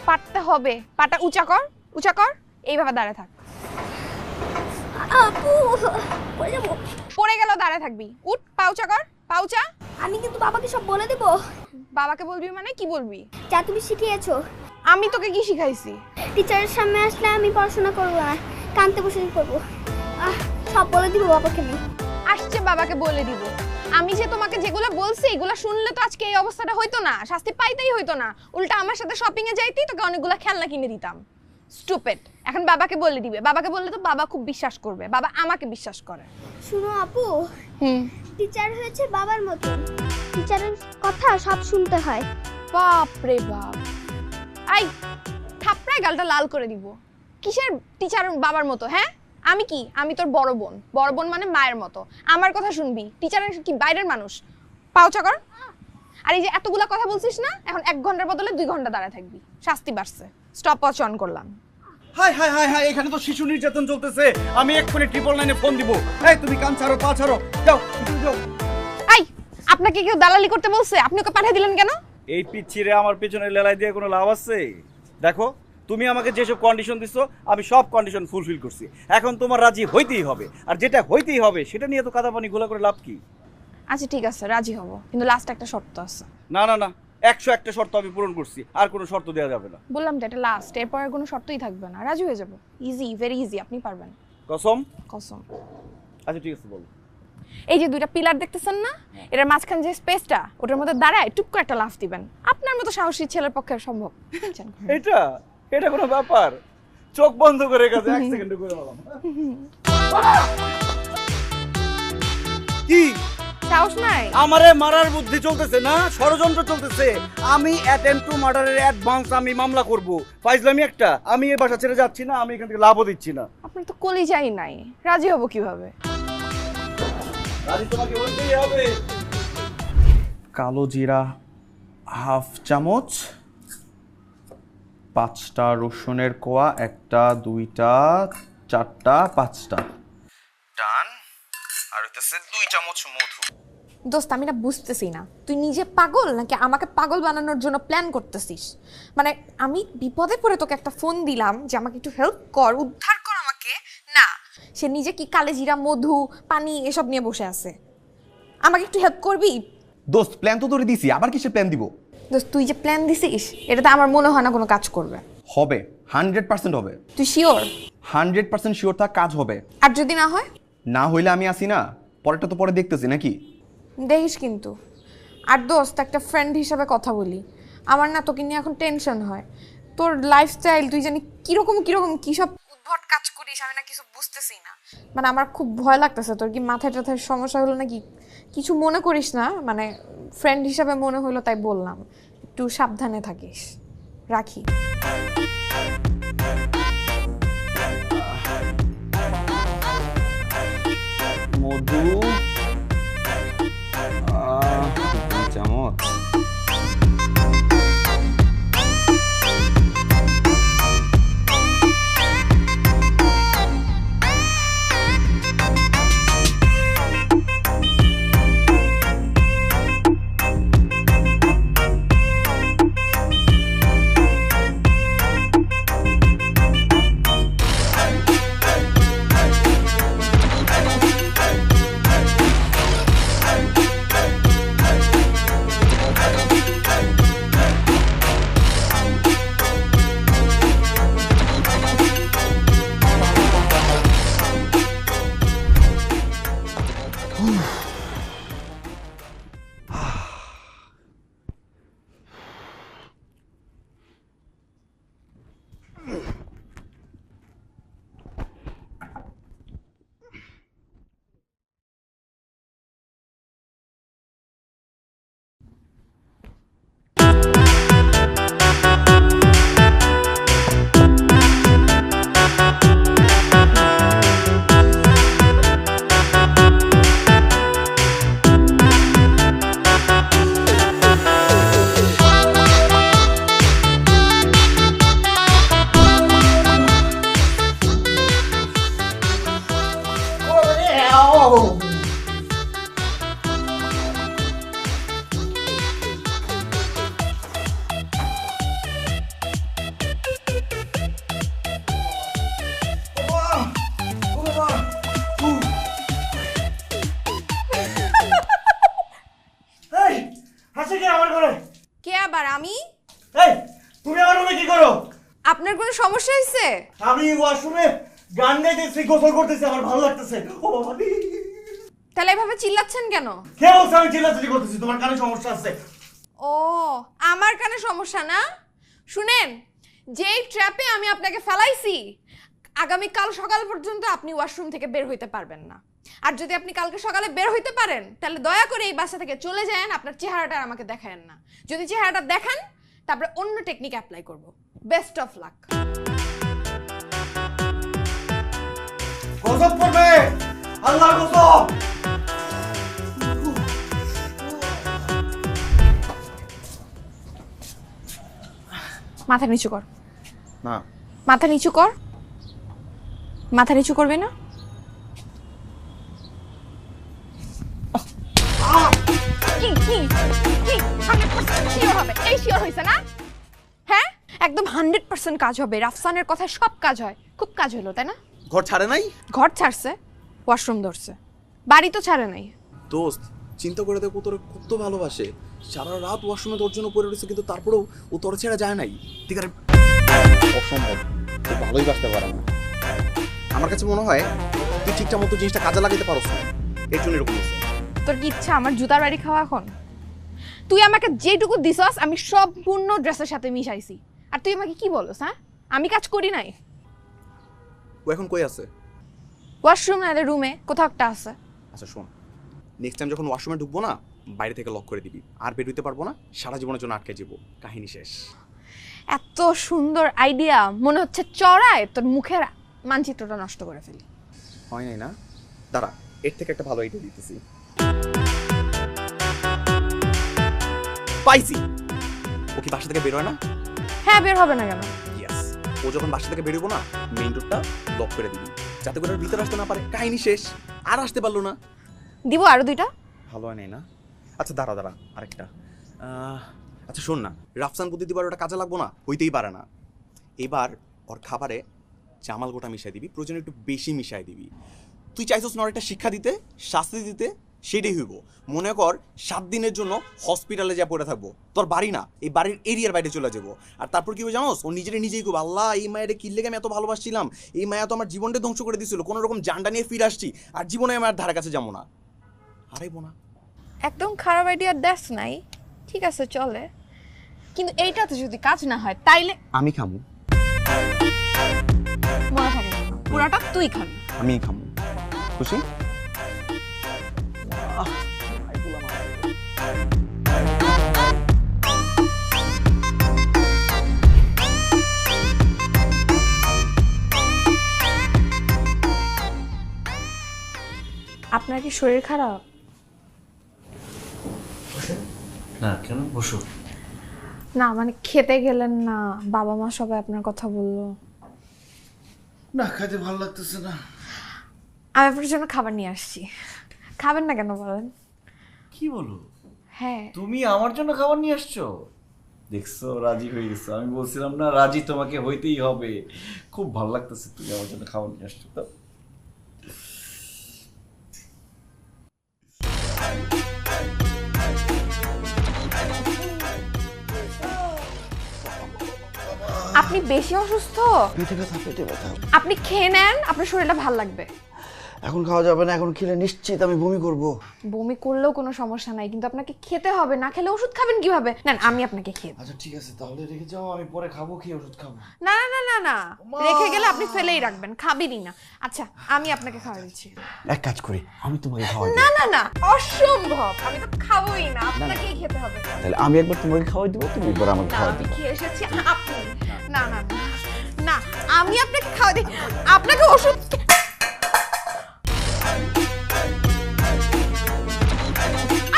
পারতে হবে, পাটা উঁচা কর, উঁচা কর, এইভাবে দাঁড়ায় থাক। আপু পড়ে যাব। পড়ে গেল দাঁড়ায় থাকবি, উঠ, পা উঁচা কর, পা উঁচা। আমি কিন্তু বাবাকে সব বলে দেব। বাবাকে বলবি মানে কি বলবি? যা তুমি শিখিয়েছো। আমি তোকে কি শিখাইছি? টিচারের সামনে আসলে আমি পড়াশোনা করবো না, কানতে বসে করবো। সব বলে দিব বাবাকে আমি। আসছে বাবাকে বলে দিব। আমি যে তোমাকে যেগুলো বলছি এগুলো শুনলে তো আজকে এই অবস্থাটা হইতো না, শাস্তি পাইতেই হইতো না। উল্টা আমার সাথে শপিং এ যাইতেই তোকে অনেকগুলো খেলনা কিনে দিতাম। স্টুপিড। এখন বাবাকে বলে দিবে, বাবাকে বললে তো বাবা খুব বিশ্বাস করবে, বাবা আমাকে বিশ্বাস করে। শুনো আপু, টিচার হয়েছে বাবার মতো, টিচারের কথা সব শুনতে হয়। বাপ রে বাপ, আই থাপড়ায় গালটা লাল করে দিব। কিসের টিচার বাবার মতো? হ্যাঁ আমি কি? আমি তোর বড় বোন। বড় বোন মানে মায়ের মতো, আমার কথা শুনবি। টিচারের কি বাইরের মানুষ? পাউচা কর। আর এই যে এতগুলা কথা বলছিস না, এখন 1 ঘন্টার বদলে 2 ঘন্টা দাঁড়ায় থাকবি। শাস্তি বাড়ছে। স্টপ ওয়াচ অন করলাম। হাই হাই হাই হাই, এখানে তো শিশু নির্যাতন চলতেছে। আমি এক্ষুনি 999 ফোন দিব। এই তুমি কান ছাড়ো, পা ছাড়ো, যাও ভিতরে যাও। আই আপনাকে কেউ দালালি করতে বলছে? আপনি ওকে পাঠিয়ে দিলেন কেন? এই পিচ্ছিরে আমার পেছনে লেলাই দিয়ে কোনো লাভ আছে? দেখো তুমি আমাকে যেসব কন্ডিশন দিছো আমি সব কন্ডিশন ফুলফিল করছি, এখন তোমার রাজি হইতেই হবে। আর যেটা হইতেই হবে সেটা নিয়ে তো কাদা পানি ঘোলা করে লাভ কি? আচ্ছা ঠিক আছে, রাজি হব, কিন্তু লাস্ট একটা শর্ত আছে। না না না, 101টা শর্ত আমি পূরণ করছি, আর কোনো শর্ত দেওয়া যাবে না। বললাম তো এটা লাস্ট, এরপর আর কোনো শর্তই থাকবে না, রাজি হয়ে যাব। ইজি, ভেরি ইজি, আপনি পারবেন। কসম? কসম। আচ্ছা ঠিক আছে, বলো। এই যে 2টা পিলার দেখতেছেন না, এটার মাঝখানে যে স্পেসটা, ওটার মধ্যে দাঁড়ায় টুক করে একটা লাফ দিবেন। আপনার মতো সাহসী ছেলের পক্ষে সম্ভব? এটা কোনো ব্যাপার? চোখ বন্ধ করে গেছে, 1 সেকেন্ডে করে বললাম। কি সাহস নাই? আমারে মারার বুদ্ধি চলতেছে না, ষড়যন্ত্র চলতেছে। আমি অ্যাটেম্প টু মার্ডারের অ্যাডভান্স আমি মামলা করব। ফাইজলামি একটা। আমি এই বাসা ছেড়ে যাচ্ছি না, আমি এখান থেকে লাভও দিচ্ছি না। আপনার তো কলিজাই নাই, রাজি হব কিভাবে? রাজি তোমাকে বলতেই হবে। কালো জিরা হাফ চামচ, 5টা রসুনের কোয়া, 1টা 2টা 4টা 5টা ডান। আর হইতেছে 2 চামচ মধু। দোস্ত আমি না বুঝতেছি না, তুই নিজে পাগল নাকি আমাকে পাগল বানানোর জন্য প্ল্যান করতেছিস? মানে আমি বিপদে পড়ে তোকে একটা ফোন দিলাম যে আমাকে একটু হেল্প কর, উদ্ধার কর আমাকে, না সে নিজে কি কালে জিরা, মধু, পানি এসব নিয়ে বসে আছে। আমাকে একটু হেল্প করবি? দোস্ত প্ল্যান তো তোরে দিছি, আবার কিসের প্ল্যান দিব? দোস্ত তুই যে প্ল্যান দিছিস এটাতে আমার মনে হয় না কোনো কাজ করবে। হবে, 100% হবে। তুই শিওর? 100% শিওর থাক, কাজ হবে। আর যদি না হয়? না হইলে আমি আসি না, পরেরটা তো পরে দেখতেছি নাকি। দেখিস কিন্তু। আর দোস্ত একটা ফ্রেন্ড হিসাবে কথা বলি, আমার না তোকে নিয়ে এখন টেনশন হয়। তোর লাইফস্টাইল তুই জানি কিরকম কিরকম কী সব উদ্ভট কাজ করিস, আমি না কিছু বুঝতেছি না। মানে আমার খুব ভয় লাগতেছে। তোর কি মাথায় টাথায় সমস্যা হলো নাকি? কিছু মনে করিস না, মানে ফ্রেন্ড হিসাবে মনে হলো তাই বললাম, একটু সাবধানে থাকিস। রাখি। মধু 2 চামচ। আমি ওয়াশরুমে গান গাইতেছি, গোসল করতেছি, আমার ভালো লাগতেছে। ও বাবা রে। তাহলে এভাবে চিল্লাচ্ছেন কেন? কে বলছে আমি চিল্লাচিল্লি করতেছি? তোমার কানে সমস্যা আছে। ও, আমার কানে সমস্যা না? শুনেন, যেই ট্র্যাপে আমি আপনাকে ফেলাইছি, আগামীকাল সকাল পর্যন্ত আপনি ওয়াশরুম থেকে বের হইতে পারবেন না। আর যদি আপনি কালকে সকালে বের হইতে পারেন, তাহলে দয়া করে এই বাসা থেকে চলে যান, আপনার চেহারাটা আর আমাকে দেখায়েন না। যদি চেহারাটা দেখান, তারপরে অন্য টেকনিক অ্যাপ্লাই করব। Best of luck. গজব পড়বে, আল্লাহ গজব। মাথা নিচু কর। না মাথা নিচু কর। মাথা নিচু করবে না? কি কি কি 100% শিওর হবে? এই শিওর হইছে না? হ্যাঁ, একদম 100% কাজ হবে। রাফসানের কথায় সব কাজ হয়। খুব কাজ হলো, তাই না? ঘর ছাড়ে নাই ঘর ছাড়ছে, ওয়াশরুম ধরছে, বাড়ি তো ছাড়ে নাই। দোস্ত চিন্তা করে দেখো তোর কত ভালোবাসে, সারা রাত ওয়াশরুমে তোর জন্য পড়ে রয়েছে, কিন্তু তারপরেও ও তোর ছেড়ে যায় নাই। ঠিক আছে, অসম্ভব, তুই ভালোই বাসতে পারে না। আমার কাছে মনে হয় তুই ঠিকঠাক মতো জিনিসটা কাজে লাগাতে পারছ না, এর জন্য এরকম হয়েছে। তোর কি ইচ্ছা আমার জুতার বাড়ি খাওয়া এখন? তুই আমাকে যেটুকু দিছস আমি সম্পূর্ণ ড্রেসের সাথে মিশাইছি, আর তুই আমাকে কি বলস? হ্যাঁ, আমি কাজ করি নাই। ও এখন কই আছে? ওয়াশরুম না, রুমে কোথাও একটা আছে। আচ্ছা শোন, নেক্সট টাইম যখন ওয়াশরুমে ঢুকবো না, বাইরে থেকে লক করে দিবি, আর বের হইতে পারবো না, সারা জীবনের জন্য আটকে যাবো, কাহিনী শেষ। এত সুন্দর আইডিয়া, মনে হচ্ছে চড়ায় তোর মুখের মানচিত্রটা নষ্ট করে ফেলি। হয় নাই না? দাঁড়া, এর থেকে একটা ভালো আইডিয়া দিতেছি। পাইছি। ও কি বাসা থেকে বের হয় না? হ্যাঁ, বের হবে না কেন? ইয়েস, ও যখন বাসা থেকে বেরোবো না, মেইন ডোরটা লক করে দিবি, যাতে করে ওর ভিতরে আসতে না পারে, কাহিনী শেষ। আর আসতে পারলো না। দিব আরো দুইটা। ভালো হয় নাই না? আচ্ছা দাঁড়া দাঁড়া, আরেকটা। আচ্ছা শোন না, রাফসান প্রতিবার ওটা কাজে লাগবো না, হইতেই পারে না। এবার ওর খাবারে জামাল গোটা মিশাই দিবি, প্রয়োজনে একটু বেশি মিশাই দিবি। তুই চাইছিস না একটা শিক্ষা দিতে, শাস্তি দিতে, সেটাই হইব। মনে কর 7 দিনের জন্য হসপিটালে যা পড়ে থাকবো, তোর বাড়ি না, এই বাড়ির এরিয়ার বাইরে চলে যাবো। আর তারপর কি হবে জানোস? ও নিজেই খুব, আল্লাহ এই মায়ের কি লেগে আমি এত ভালোবাসছিলাম, এই মায়া তো আমার জীবনটা ধ্বংস করে দিছিল, কোনো রকম জানটা নিয়ে ফিরে আসছি, আর জীবনে আমার ধারে কাছে যাবো না, হারাইবো না। একদম খারাপ আইডিয়া দেশ নাই, ঠিক আছে চলে, কিন্তু এইটাতে যদি কাজ না হয় তাইলে আমি খামু। মনে থাকে না, পুরাটা তুই খাবি। আমি খামু, খুশি? আপনার কি শরীর খারাপ? না কেন, বসো। না মানে খেতে গেলেন না, বাবা মা সবাই আপনার কথা বললো। না, খাইতে ভালো লাগতেছে না। আমি আপনার জন্য খাবার নিয়ে আসছি, খাবেন না কেন বলেন? কি বলো? হ্যাঁ। তুমি আমার জন্য খাবার নিয়ে আসছো? দেখছো, রাজি হয়ে গেছো। আমি বলছিলাম না, রাজি তোমাকে হইতেই হবে। খুব ভালো লাগতেছে তুমি আমার জন্য খাবার নিয়ে আসছো। তো আপনি বেশি অসুস্থ, পেটে ব্যথা, পেটে ব্যথা। আপনি খেয়ে নেন, আপনার শরীরটা ভালো লাগবে। এখন খাওয়া যাবে না, এখন খেলে নিশ্চিত আমি বমি করব। বমি করলেও কোনো সমস্যা নাই, কিন্তু আপনাকে খেতে হবে, না খেলে ওষুধ খাবেন কিভাবে? নেন আমি আপনাকে খেয়ে দেব। আচ্ছা ঠিক আছে, তাহলে রেখে যাও, আমি পরে খাবো, খেয়ে ওষুধ খাবো। না না না না, রেখে গেলে আপনি ফেলেই রাখবেন, খাবেনই না। আচ্ছা আমি আপনাকে খাওয়া দিচ্ছি। এক কাজ করি, আমি তোমাকে খাওয়াই না দেব। না না, অসম্ভব, আমি তো খাবোই না, আপনাকেই খেতে হবে। তাহলে আমি একবার তোমাকে খাওয়াই দেবো, তুমি একবার আমাকে না, খাওয়াই আমি দেবো। খেয়ে এসেছি, আপনি না না না না, আমি আপনাকে খাওয়া দিই, আপনাকে ওষুধ।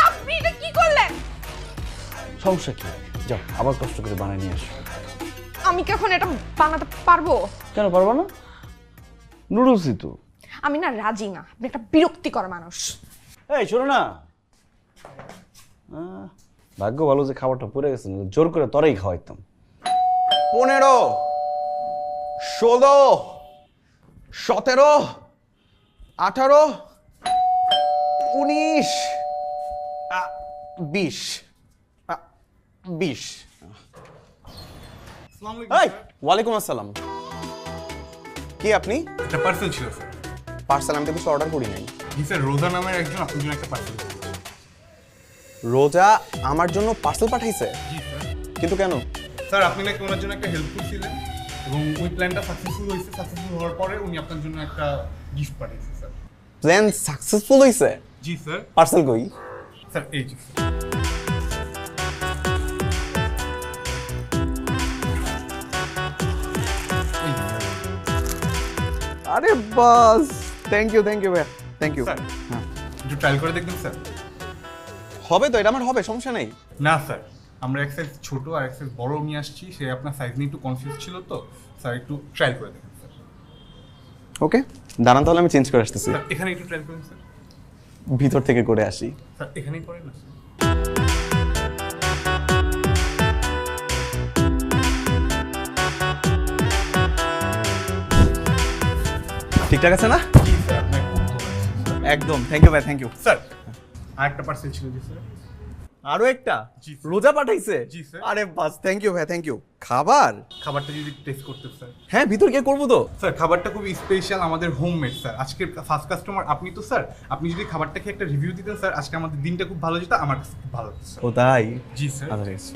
আপনি এটা কি করলেন? সমস্যা কি? যাও আবার কষ্ট করে বানিয়ে নিয়ে আসো। আমি কি এখন এটা বানাতে পারবো? কেন পারবো না? নুডলসই তো। আমি না রাজি না, আপনি একটা বিরক্তিকর মানুষ। এই শোনো না, ভাগ্য ভালো যে খাবারটা পড়ে গেছে, জোর করে তরেই খাওয়াইতাম। 15, 16, 17, 18, 19, 20, 20। এই, ওয়ালাইকুম আসসালাম। কি আপনি? একটা পার্সেল ছিল স্যার। পার্সেল আমি তো কিছু অর্ডার করি নাই। জি স্যার, রোজা নামের একজন আপনার জন্য একটা পার্সেল করেছে। রোজা আমার জন্য পার্সেল পাঠাইছে? জি স্যার। কিন্তু কেন? স্যার আপনি নাকি ওনার জন্য একটা হেল্প করছিলেন এবং ওই প্ল্যানটা সাকসেসফুল হয়েছে। সাকসেসফুল হওয়ার পরে উনি আপনার জন্য একটা গিফট পাঠিয়েছে স্যার। প্ল্যান সাকসেসফুল হইছে? জি স্যার। পার্সেল কই? স্যার এই যে স্যার। এই যে, স্যার। আরে বাস, থ্যাংক ইউ ভাই, থ্যাংক ইউ। স্যার একটু ট্রায়াল করে দেখবেন স্যার। হবে তো, এটা আমার হবে, সমস্যা নেই। না স্যার, আমরা এক সাইজ ছোট আর এক সাইজ বড় নিয়ে আসছি। সে আপনার সাইজ নিয়ে একটু কনফিউজ ছিল, তো স্যার একটু ট্রায়াল করে দেখেন স্যার। ওকে, দাঁড়ান তাহলে আমি চেঞ্জ করে আসতেছি। স্যার এখানে একটু ট্রায়াল করুন স্যার। ভিতর থেকে করে আসি। স্যার এখানেই করেন না স্যার। ঠিকঠাক আছে না? জি স্যার, আপনার খুব ভালো লাগছে। একদম, থ্যাংক ইউ ভাই, থ্যাংক ইউ। স্যার আরেকটা পার্সেল ছিল জি স্যার। আরো একটা জি, স্যার। রোজা পাঠাইছে? জি, স্যার। আরে বাস, থ্যাংক ইউ ভাই, থ্যাংক ইউ। খাবার? খাবারটা যদি টেস্ট করতে স্যার। হ্যাঁ, ভিতর গিয়ে করবো তো। স্যার খাবারটা খুবই স্পেশাল, আমাদের হোমমেড স্যার। আজকের ফার্স্ট কাস্টমার আপনি তো স্যার। আপনি যদি খাবারটা খেয়ে একটা রিভিউ দিতেন স্যার, আজকে আমাদের দিনটা খুব ভালো যেত, আমার কাছে খুব ভালো লাগছে স্যার। ও তাই? জি স্যার। আচ্ছা, ঠিক আছে।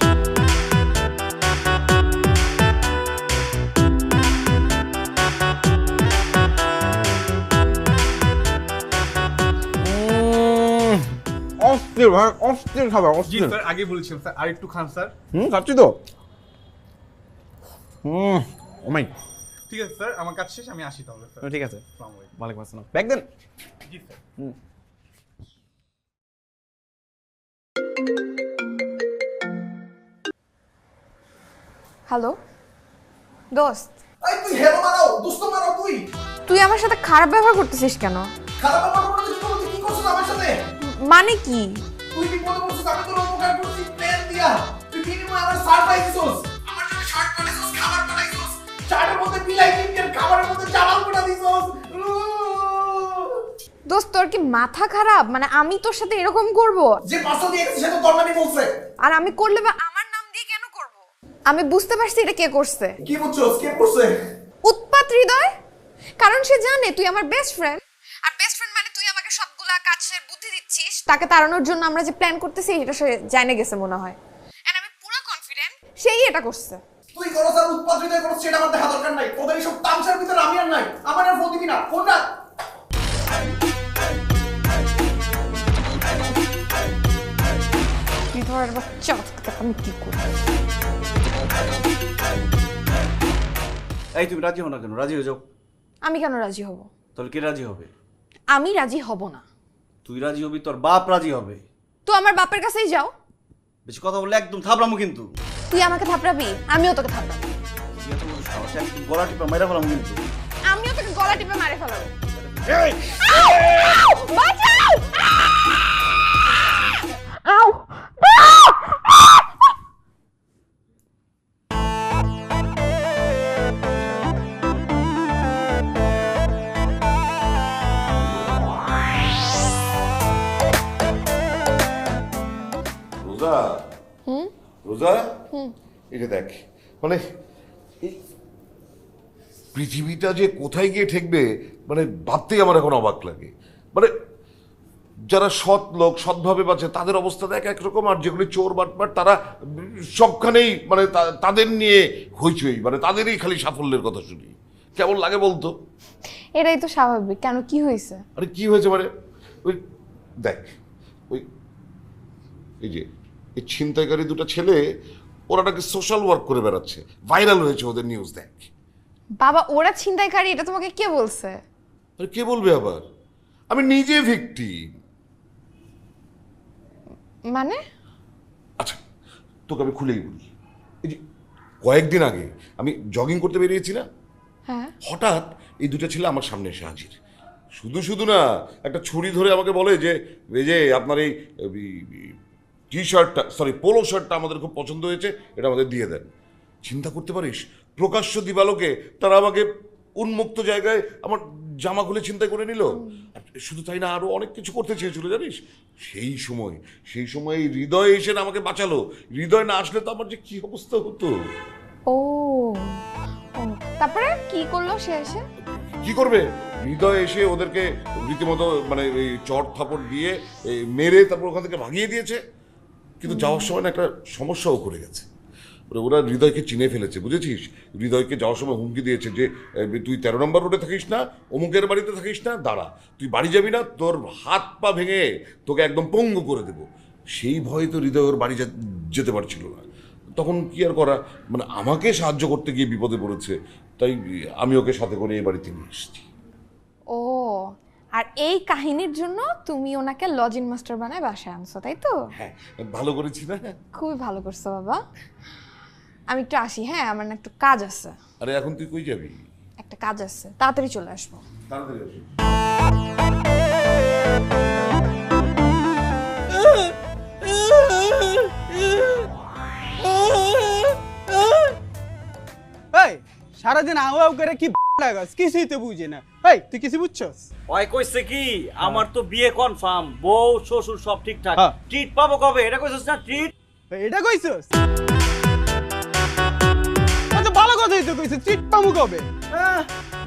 অস্থির ভাই, অস্থির খাবার, জি অস্থির। স্যার, আগে বলেছিলাম স্যার, আর একটু খান স্যার। খাচ্ছি তো। ও মাই, ঠিক আছে স্যার, আমার কাজ শেষ, আমি আসি তাহলে স্যার। ঠিক আছে। আসসালামু আলাইকুম। ওয়ালাইকুম আসসালাম। ব্যাগ দেন। জি স্যার। হ্যালো দোস্ত, এই তুই হেলো মারাও, দুস্ত মারাও তুই। তুই আমার সাথে খারাপ ব্যবহার করতেছিস কেন? খারাপ ব্যাপার করতে কি করছিস আমার সাথে? মানে কি? তুই কি বলতে বলছিস আমি তোর উপকার করছি প্ল্যান দিয়া। তুই বিনিময়ে আমার সারপ্রাইজ দিছস। আমার জন্য শার্ট বানাইছস, খাবার বানাইছস। শার্টের মধ্যে বিলাই কিনকে, খাবারের মধ্যে চালাল কোটা দিছস। দোস্ত তোর কি মাথা খারাপ? মানে আমি তোর সাথে এরকম করব? যে পার্সেল দিয়ে গেছে সে তো তোর নামই বলছে। আর আমি করলে বা আমার নাম দিয়ে কেন করব? আমি বুঝতে পারছি এটা কে করছে। কি বুঝছস কে করছে? উৎপাত হৃদয়। কারণ সে জানে তুই আমার বেস্ট ফ্রেন্ড, আর বেস্ট ফ্রেন্ড মানে তুই আমাকে সবগুলা কাজের বুদ্ধি দিচ্ছিস। তাকে তাড়ানোর জন্য আমরা যে প্ল্যান করতেছি এটা সে জানে গেছে মনে হয়। এন্ড আমি পুরো কনফিডেন্ট সেই এটা করছে। তুই করছ আর উৎপাত হৃদয় করছ সেটা আমার দেখা দরকার নাই। তোদের এইসব তামসার ভিতরে আমি আর নাই। আমার আর ফোন দিবি না। ফোন রাখ। তুই ধর এবার চাপ আমি কি করব? এই তুমি রাজি হও না কেন? রাজি হয়ে যাও। আমি কেন রাজি হব? তাহলে কে রাজি হবে? আমি রাজি হব না। তুই রাজি হবি, তোর বাপ রাজি হবে। তুই আমার বাপের কাছেই যাও। বেশি কথা বললে একদম থাপড়ামো কিন্তু। তুই আমাকে থাপড়াবি, আমিও তোকে থাপড়াবো। তুই এত বড় সাহস, একদম গলা টিপা মেরে ফেলাম কিন্তু। আমিও তোকে গলা টিপে মারে ফেলাবো। এই বাঁচাও! আউ! রোজা, রোজা, এটা দেখ, মানে এই পৃথিবীটা যে কোথায় গিয়ে ঠেকবে মানে ভাবতেই আমার এখন অবাক লাগে। মানে যারা সৎ লোক, সৎভাবে বাঁচে, তাদের অবস্থা দেখ একরকম, আর যেগুলি চোর বাটপাট তারা সবখানেই মানে তাদের নিয়ে হইচই, মানে তাদেরই খালি সাফল্যের কথা শুনি। কেমন লাগে বলতো? এটাই তো স্বাভাবিক। কেন, কি হয়েছে? আরে কি হয়েছে মানে ওই দেখ, ওই এই যে এই ছিনতাইকারী দুটো ছেলে, ওরা নাকি সোশ্যাল ওয়ার্ক করে বেড়াচ্ছে, ভাইরাল হয়েছে ওদের নিউজ। দেখ বাবা, ওরা ছিনতাইকারী এটা তোমাকে কে বলছে? আরে কে বলবে আবার? আমি নিজে ভিকটিম। মানে? আচ্ছা তোকে আমি খুলেই বলি। এই যে কয়েকদিন আগে আমি জগিং করতে বেরিয়েছি না, হ্যাঁ, হঠাৎ এই দুটো ছেলে আমার সামনে এসে হাজির। শুধু শুধু না, একটা ছুরি ধরে আমাকে বলে যে এই যে আপনার এই টি শার্টটা, সরি পোলো শার্টটা আমাদের খুব পছন্দ হয়েছে, এটা আমাদের দিয়ে দেন। চিন্তা করতে পারিস, প্রকাশ্য দিবালোকে তারা আমাকে উন্মুক্ত জায়গায় আমার জামা খুলে ছিনতাই করে নিল। শুধু তাই না, আরো অনেক কিছু করতে চেয়েছিল জানিস। সেই সময় হৃদয় এসে না আমাকে বাঁচালো। হৃদয় না আসলে তো আমার যে কি অবস্থা হতো। ও তারপরে কি করলো সে এসে? কি করবে? হৃদয় এসে ওদেরকে রীতিমতো মানে এই চট থাপড় দিয়ে মেরে তারপর ওখান থেকে ভাগিয়ে দিয়েছে। কিন্তু যাওয়ার সময় না একটা সমস্যাও করে গেছে। ওরা হৃদয়কে চিনে ফেলেছে, বুঝেছিস? হৃদয়কে যাওয়ার সময় হুমকি দিয়েছে যে তুই 13 নম্বর রোডে থাকিস না, অমুকের বাড়িতে থাকিস না, দাঁড়া, তুই বাড়ি যাবি না, তোর হাত পা ভেঙে তোকে একদম পঙ্গু করে দেবো। সেই ভয়ে তো হৃদয় ওর বাড়ি যেতে পারছিল না। তখন কি আর করা, মানে আমাকে সাহায্য করতে গিয়ে বিপদে পড়েছে, তাই আমি ওকে সাথে করে এই বাড়িতে নিয়ে এসেছি। ও, আর এই কাহিনীর জন্য তুমি ওনাকে লজিং মাস্টার বানায় বাসায় আনছো, তাই তো? হ্যাঁ, ভালো করেছি না? খুবই ভালো করছো বাবা। আমি একটু আসি, হ্যাঁ, আমার না একটু কাজ আছে। আরে এখন তুই কই যাবি? একটা কাজ আছে, তাড়াতাড়ি চলে আসবো। তাড়াতাড়ি আসিস। এই সারাদিন আউ আউ করে কি লাগাস, কিছুই তো বুঝি না। এই তুই কিছু বুঝছস? ওই কইছে কি আমার তো বিয়ে কনফার্ম, বউ শ্বশুর সব ঠিকঠাক, হ্যাঁ। ট্রিট পাবো কবে? এটা কইছস না ট্রিট? এটা কইছস? আচ্ছা ভালো কথাই তো কইছিস, চিট পামু কবে?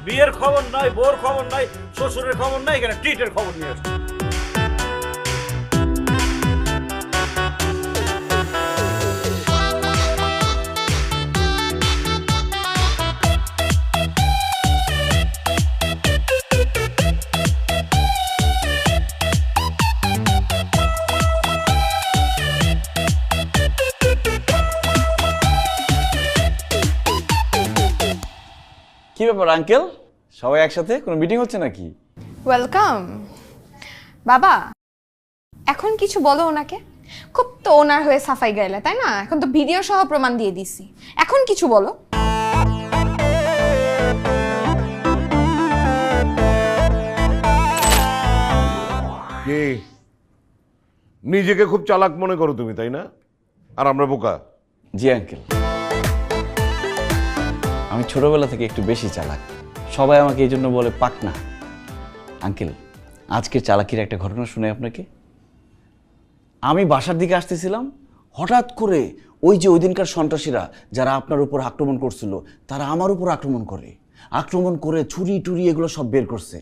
বিয়ের খবর নাই, বউর খবর নাই, শ্বশুরের খবর নাই, এখানে ট্রিটের খবর নিয়ে আসছে। কি ব্যাপার আঙ্কেল, সবাই একসাথে? কোনো মিটিং হচ্ছে নাকি? ওয়েলকাম বাবা। এখন কিছু বলো ওনাকে। খুব তো ওনার হয়ে সাফাই গাইলে, তাই না? এখন তো ভিডিও সহ প্রমাণ দিয়ে দিছি, এখন কিছু বলো। কে? নিজেকে খুব চালাক মনে করো তুমি, তাই না? আর আমরা বোকা। জি আঙ্কেল, আমি ছোটবেলা থেকে একটু বেশি চালাক, সবাই আমাকে এই জন্য বলে পাকনা। আঙ্কেল, আজকের চালাকির একটা ঘটনা শুনে আপনাকে। আমি বাসার দিকে আসতেছিলাম, হঠাৎ করে ওই যে ওই দিনকার সন্ত্রাসীরা যারা আপনার উপর আক্রমণ করছিল, তারা আমার উপর আক্রমণ করে ছুরি টুরি এগুলো সব বের করছে।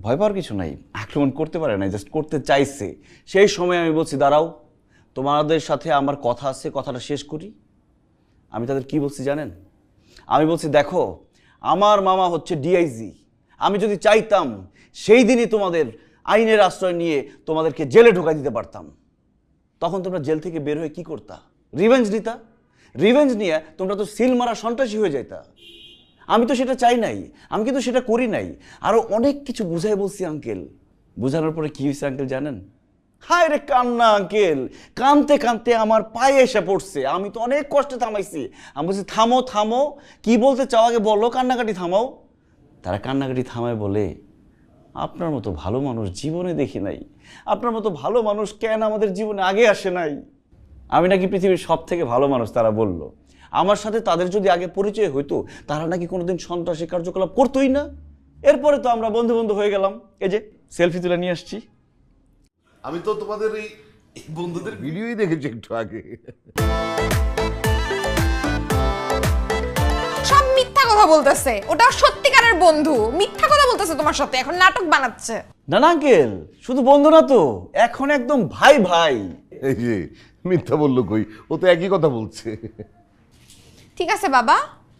ভয় পাওয়ার কিছু নাই, আক্রমণ করতে পারে না, জাস্ট করতে চাইছে। সেই সময় আমি বলছি দাঁড়াও, তোমাদের সাথে আমার কথা আছে, কথাটা শেষ করি। আমি তাদের কি বলছি জানেন? আমি বলছি দেখো, আমার মামা হচ্ছে ডিআইজি, আমি যদি চাইতাম সেই দিনই তোমাদের আইনের আশ্রয় নিয়ে তোমাদেরকে জেলে ঢোকা দিতে পারতাম। তখন তোমরা জেল থেকে বের হয়ে কি করতা? রিভেঞ্জ নিতা। রিভেঞ্জ নিয়ে তোমরা তো সিল মারা সন্ত্রাসী হয়ে যাইতা। আমি তো সেটা চাই নাই, আমি কিন্তু সেটা করি নাই। আরো অনেক কিছু বুঝাই বলছি আঙ্কেল। বুঝানোর পরে কি হয়েছে আঙ্কেল জানেন? হায় রে কান্না আঙ্কেল, কানতে কানতে আমার পায়ে এসে পড়ছে। আমি তো অনেক কষ্টে থামাইছি। আমি বলছি থামো থামো, কি বলতে চাও আগে বলো, কান্নাকাটি থামাও। তারা কান্নাকাটি থামায় বলে, আপনার মতো ভালো মানুষ জীবনে দেখি নাই, আপনার মতো ভালো মানুষ কেন আমাদের জীবনে আগে আসে নাই। আমি নাকি পৃথিবীর সব থেকে ভালো মানুষ তারা বলল। আমার সাথে তাদের যদি আগে পরিচয় হইতো, তারা নাকি কোনোদিন সন্ত্রাসী কার্যকলাপ করতোই না। এরপরে তো আমরা বন্ধু বন্ধু হয়ে গেলাম। এই যে সেলফি তুলে নিয়ে আসছি। আমি তো তোমাদের এই বন্ধুদের ভিডিওই দেখেছি একটু আগে। সব মিথ্যা কথা বলতেছে, ওটা সত্যিকারের বন্ধু মিথ্যা কথা বলতেছে তোমার সাথে, এখন নাটক বানাচ্ছে। না না আঙ্কেল, শুধু বন্ধু না তো, এখন একদম ভাই ভাই। এই যে মিথ্যা বললো কই, ও তো একই কথা বলছে। ঠিক আছে বাবা,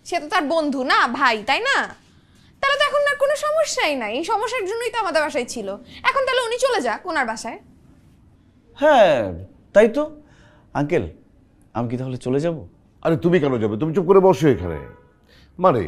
সে তো তার বন্ধু না ভাই, তাই না? তাহলে তো এখন আর কোনো সমস্যাই নাই। এই সমস্যার জন্যই তো আমাদের বাসায় ছিল। এখন তাহলে উনি চলে যাক ওনার বাসায়। হ্যাঁ তাই তো। আঙ্কেল, আমি কি তাহলে চলে যাব? আরে তুমি কেন যাবে? তুমি চুপ করে বসো এখানে। মানে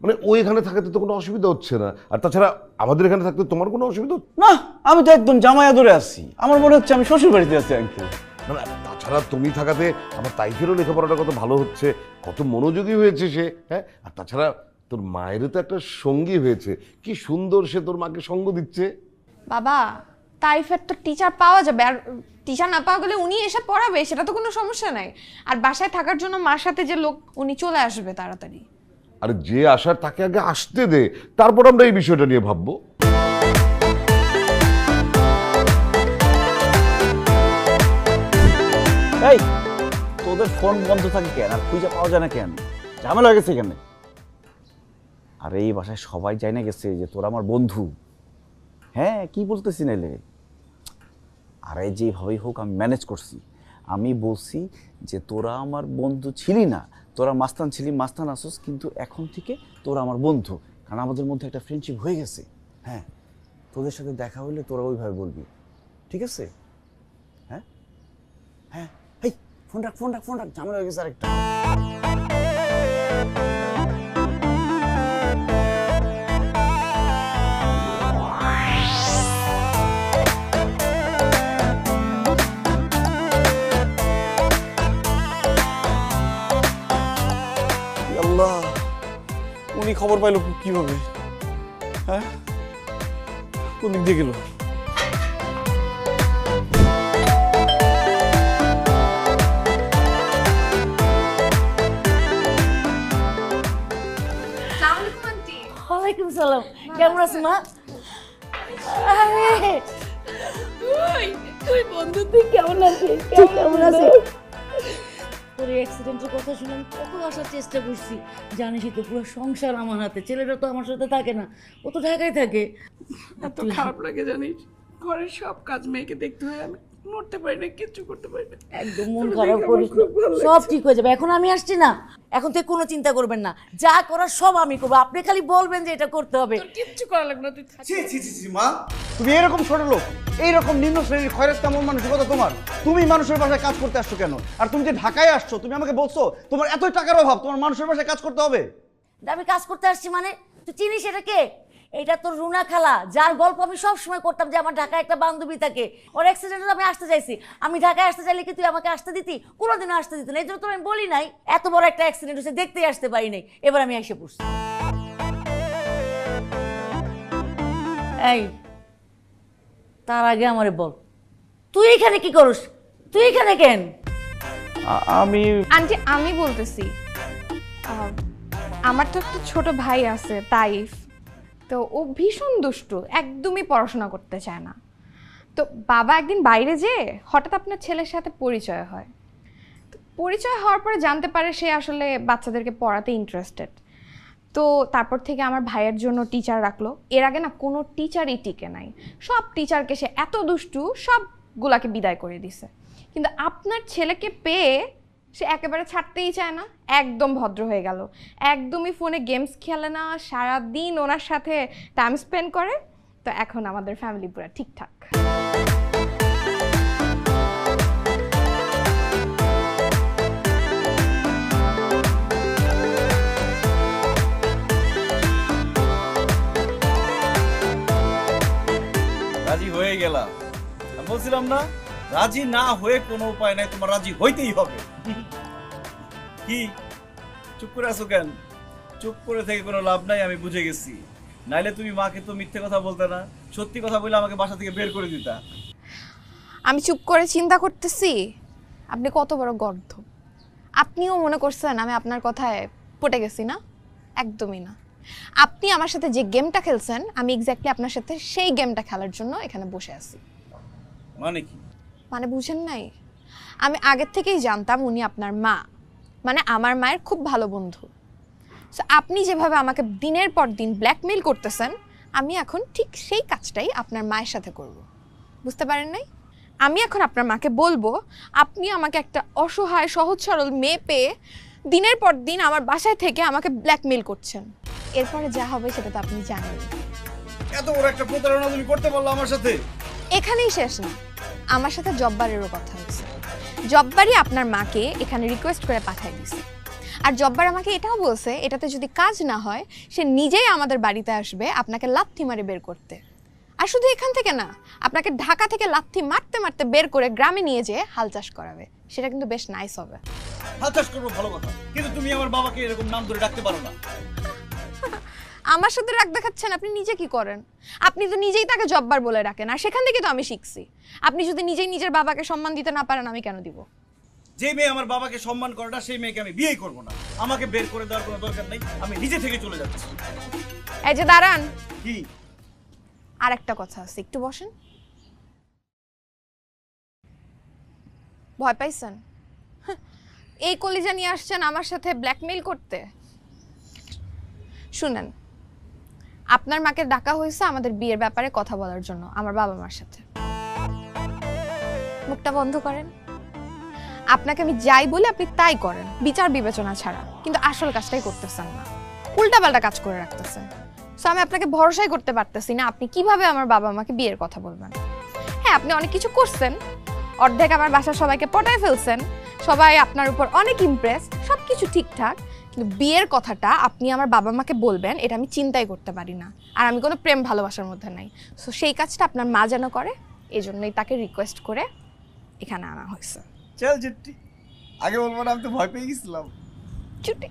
মানে ও এখানে থাকাতে তো কোনো অসুবিধা হচ্ছে না, আর তাছাড়া আমাদের এখানে থাকতে তোমার কোনো অসুবিধা না, আমি তো একদম জামাই আদরে আছি। আমার মনে হচ্ছে আমি শ্বশুর বাড়িতে আছি আঙ্কেল। না, তাছাড়া তুমি থাকাতে আমার তাইফেরও লেখাপড়াটা কত ভালো হচ্ছে, কত মনোযোগী হয়েছে সে। হ্যাঁ, আর তাছাড়া তোর মায়েরও তো একটা সঙ্গী হয়েছে, কি সুন্দর সে তোর মাকে সঙ্গ দিচ্ছে। বাবা, তাইফের তো টিচার পাওয়া যাবে, আর টিচার না পাওয়া গেলে উনি এসে পড়াবে, সেটা তো কোনো সমস্যা নাই। আর বাসায় থাকার জন্য মার সাথে যে লোক, উনি চলে আসবে তাড়াতাড়ি। আর যে আসার তাকে আগে আসতে দে, তারপর আমরা এই বিষয়টা নিয়ে ভাববো। এই তোদের ফোন বন্ধ থাকে কেন, আর খুঁজে পাওয়া যায় না কেন? ঝামেলা হয়ে গেছে এখানে। আর এই বাসায় সবাই জানে না গেছে যে তোরা আমার বন্ধু। হ্যাঁ, কি বলতেছি নাইলে? আর এই যেভাবেই হোক আমি ম্যানেজ করছি। আমি বলছি যে তোরা আমার বন্ধু ছিলি না, তোরা মাস্তান ছিলি, মাস্তান আসোস, কিন্তু এখন থেকে তোরা আমার বন্ধু, কারণ আমাদের মধ্যে একটা ফ্রেন্ডশিপ হয়ে গেছে। হ্যাঁ, তোদের সাথে দেখা হলে তোরা ওইভাবে বলবি, ঠিক আছে? হ্যাঁ হ্যাঁ, এই ফোন রাখ, ফোন রাখ, ফোন রাখ, ঝামেলা হয়ে গেছে আরেকটা। আল্লাহ, উনি খবর পাইল কিভাবে? হ্যাঁ, কোন দিক দিয়ে গেল? ওয়ালাইকুম সালাম, কেমন আছো মা? আরে তুই বন্ধু, তুই কেমন আছিস? কেমন আছিস? তোর অ্যাক্সিডেন্টের কথা শুনে আমি কত আসার চেষ্টা করছি, জানিসই তো পুরো সংসার আমার হাতে, ছেলেটা তো আমার সাথে থাকে না, ও তো ঢাকায় থাকে। এত খারাপ লাগে জানিস, ঘরের সব কাজ মেয়েকে দেখতে হয়, আমি নড়তে পারি না, কিচ্ছু করতে পারি না। একদম মন খারাপ করিস না, সব ঠিক হয়ে যাবে। এখন আমি আসছি না, এখন থেকে কোনো চিন্তা করবেন না, যা করার সব আমি করবো, আপনি খালি বলবেন যে এটা করতে হবে। কিচ্ছু করা লাগবে না, তুই থাক। মা, তুমি এরকম ছোট লোক, এইরকম নিম্ন শ্রেণীর খয়রাত কামল মানসিকতা তোমার? তুমি মানুষের বাসায় কাজ করতে আসছো কেন? আর তুমি যে ঢাকায় আসছো, তুমি আমাকে বলছো তোমার এতই টাকার অভাব, তোমার মানুষের বাসায় কাজ করতে হবে? আমি কাজ করতে আসছি মানে? তুই চিনিস এটা কে? এটা তোর রুনা খালা, যার গল্প আমি সব সময় করতাম, যে আমার ঢাকায় একটা বান্ধবী থাকে, ওর অ্যাক্সিডেন্টে আমি আসতে চাইছি। আমি ঢাকায় আসতে চাইলে কি তুই আমাকে আসতে দিতি? কোনোদিনও আসতে দিত না, এই জন্য তোর আমি বলি নাই এত বড় একটা অ্যাক্সিডেন্ট হয়েছে, দেখতেই আসতে পারি নাই। এবার আমি এসে পড়ছি। এই, তার আগে আমারে বল, তুই এখানে কি করস? তুই এখানে কেন? আমি আন্টি, আমি বলতেছি, আমার তো একটা ছোট ভাই আছে তাইফ, তো ও ভীষণ দুষ্টু, একদমই পড়াশোনা করতে চায় না। তো বাবা একদিন বাইরে যেয়ে হঠাৎ আপনার ছেলের সাথে পরিচয় হয়। তো পরিচয় হওয়ার পরে জানতে পারে সে আসলে বাচ্চাদেরকে পড়াতে ইন্টারেস্টেড। তো তারপর থেকে আমার ভাইয়ের জন্য টিচার রাখলো। এর আগে না কোনো টিচারই টিকে নাই, সব টিচারকে সে এত দুষ্টু সবগুলাকে বিদায় করে দিছে। কিন্তু আপনার ছেলেকে পেয়ে সে একেবারে ছাড়তেই চায় না, একদম ভদ্র হয়ে গেল, একদমই ফোনে গেমস খেলে না, সারাদিন ওনার সাথে টাইম স্পেন্ড করে। তো এখন আমাদের ফ্যামিলি পুরো ঠিকঠাক। রাজি হয়ে গেলাম, আমি বলছিলাম না রাজি না হয়ে কোনো উপায় নাই, তোমার রাজি হইতেই হবে। কি চুপ করে আছো কেন? চুপ করে থেকে কোনো লাভ নাই, আমি বুঝে গেছি। নাইলে তুমি মাকে তো মিথ্যে কথা বলতে না, সত্যি কথা বলে আমাকে বাসা থেকে বের করে দিতা। আমি চুপ করে চিন্তা করতেছি আপনি কত বড় গর্ধ। আপনিও মনে করছেন আমি আপনার কথায় পটে গেছি না? একদমই না। আপনি আমার সাথে যে গেমটা খেলছেন, আমি এক্স্যাক্টলি আপনার সাথে সেই গেমটা খেলার জন্য এখানে বসে আছি। মানে কি? মানে বুঝেন নাই? আমি আগের থেকেই জানতাম উনি আপনার মা, মানে আমার মায়ের খুব ভালো বন্ধু। সো আপনি যেভাবে আমাকে দিনের পর দিন ব্ল্যাকমেইল করতেছেন, আমি এখন ঠিক সেই কাজটাই আপনার মায়ের সাথে করব। বুঝতে পারেন নাই? আমি এখন আপনার মাকে বলবো আপনি আমাকে একটা অসহায় সহজ সরল মেয়ে পেয়ে দিনের পর দিন আমার বাসায় থেকে আমাকে ব্ল্যাকমেইল করছেন। এরপরে যা হবে সেটা তো আপনি জানেন। এত বড় একটা প্রতারণা তুমি করতে পারলো আমার সাথে? এখানেই শেষ না, আমার সাথে জব্বারেরও কথা হয়েছে। জব্বারই আপনার মাকে এখানে রিকোয়েস্ট করে পাঠিয়ে দিয়েছে। আর জব্বার আমাকে এটাও বলছে এটাতে যদি কাজ না হয় সে নিজেই আমাদের বাড়িতে আসবে আপনাকে লাথি মারে বের করতে। আর শুধু এখান থেকে না, আপনাকে ঢাকা থেকে লাথি মারতে মারতে বের করে গ্রামে নিয়ে যেয়ে হাল চাষ করাবে। সেটা কিন্তু বেশ নাইস হবে। হাল চাষ করবো, ভালো কথা, কিন্তু তুমি আমার বাবাকে এরকম নাম ধরে ডাকতে পারো না। আমার সাথে রাগ দেখাচ্ছেন? আপনি নিজে কি করেন? আপনি তো নিজেই তাকে জব্বার বলে ডাকেন, আর সেখান থেকে তো আমি শিখছি। আপনি যদি নিজেই নিজের বাবাকে সম্মান দিতে না পারেন, আমি কেন দিব? যে মেয়ে আমার বাবাকে সম্মান করে না, সেই মেয়েকে আমি বিয়েই করবো না। আমাকে বের করে দেওয়ার কোনো দরকার নেই, আমি নিজে থেকে চলে যাচ্ছি। এই যে দাঁড়ান, কি? আর একটা কথা আছে, একটু বসেন। ভয় পাইছেন? এই কলিজা নিয়ে আসছেন আমার সাথে ব্ল্যাকমেইল করতে? শুনেন, আপনার মাকে ডাকা হয়েছে আমাদের বিয়ের ব্যাপারে কথা বলার জন্য আমার বাবা মার সাথে। মুখটা বন্ধ করেন। আপনাকে আমি যাই বলি আপনি তাই করেন, বিচার বিবেচনা ছাড়া, কিন্তু আসল কাজটাই করতেছেন না, উল্টাপাল্টা কাজ করে রাখতেছেন। সো আমি আপনাকে ভরসাই করতে পারতেছি না আপনি কিভাবে আমার বাবা মাকে বিয়ের কথা বলবেন। হ্যাঁ, আপনি অনেক কিছু করছেন, অর্ধেক আমার বাসার সবাইকে পটায় ফেলছেন, সবাই আপনার উপর অনেক ইমপ্রেস, সবকিছু ঠিকঠাক, কিন্তু বিয়ের কথাটা আপনি আমার বাবা মাকে বলবেন এটা আমি চিন্তাই করতে পারি না। আর আমি কোনো প্রেম ভালোবাসার মধ্যে নাই। সো সেই কাজটা আপনার মা যেন করে, এই জন্যই তাকে রিকোয়েস্ট করে এখানে আনা হয়েছে। চল চুট্টি, আগে বলবো না, আমি তো ভয় পেয়ে গেছিলাম। চুট্টি।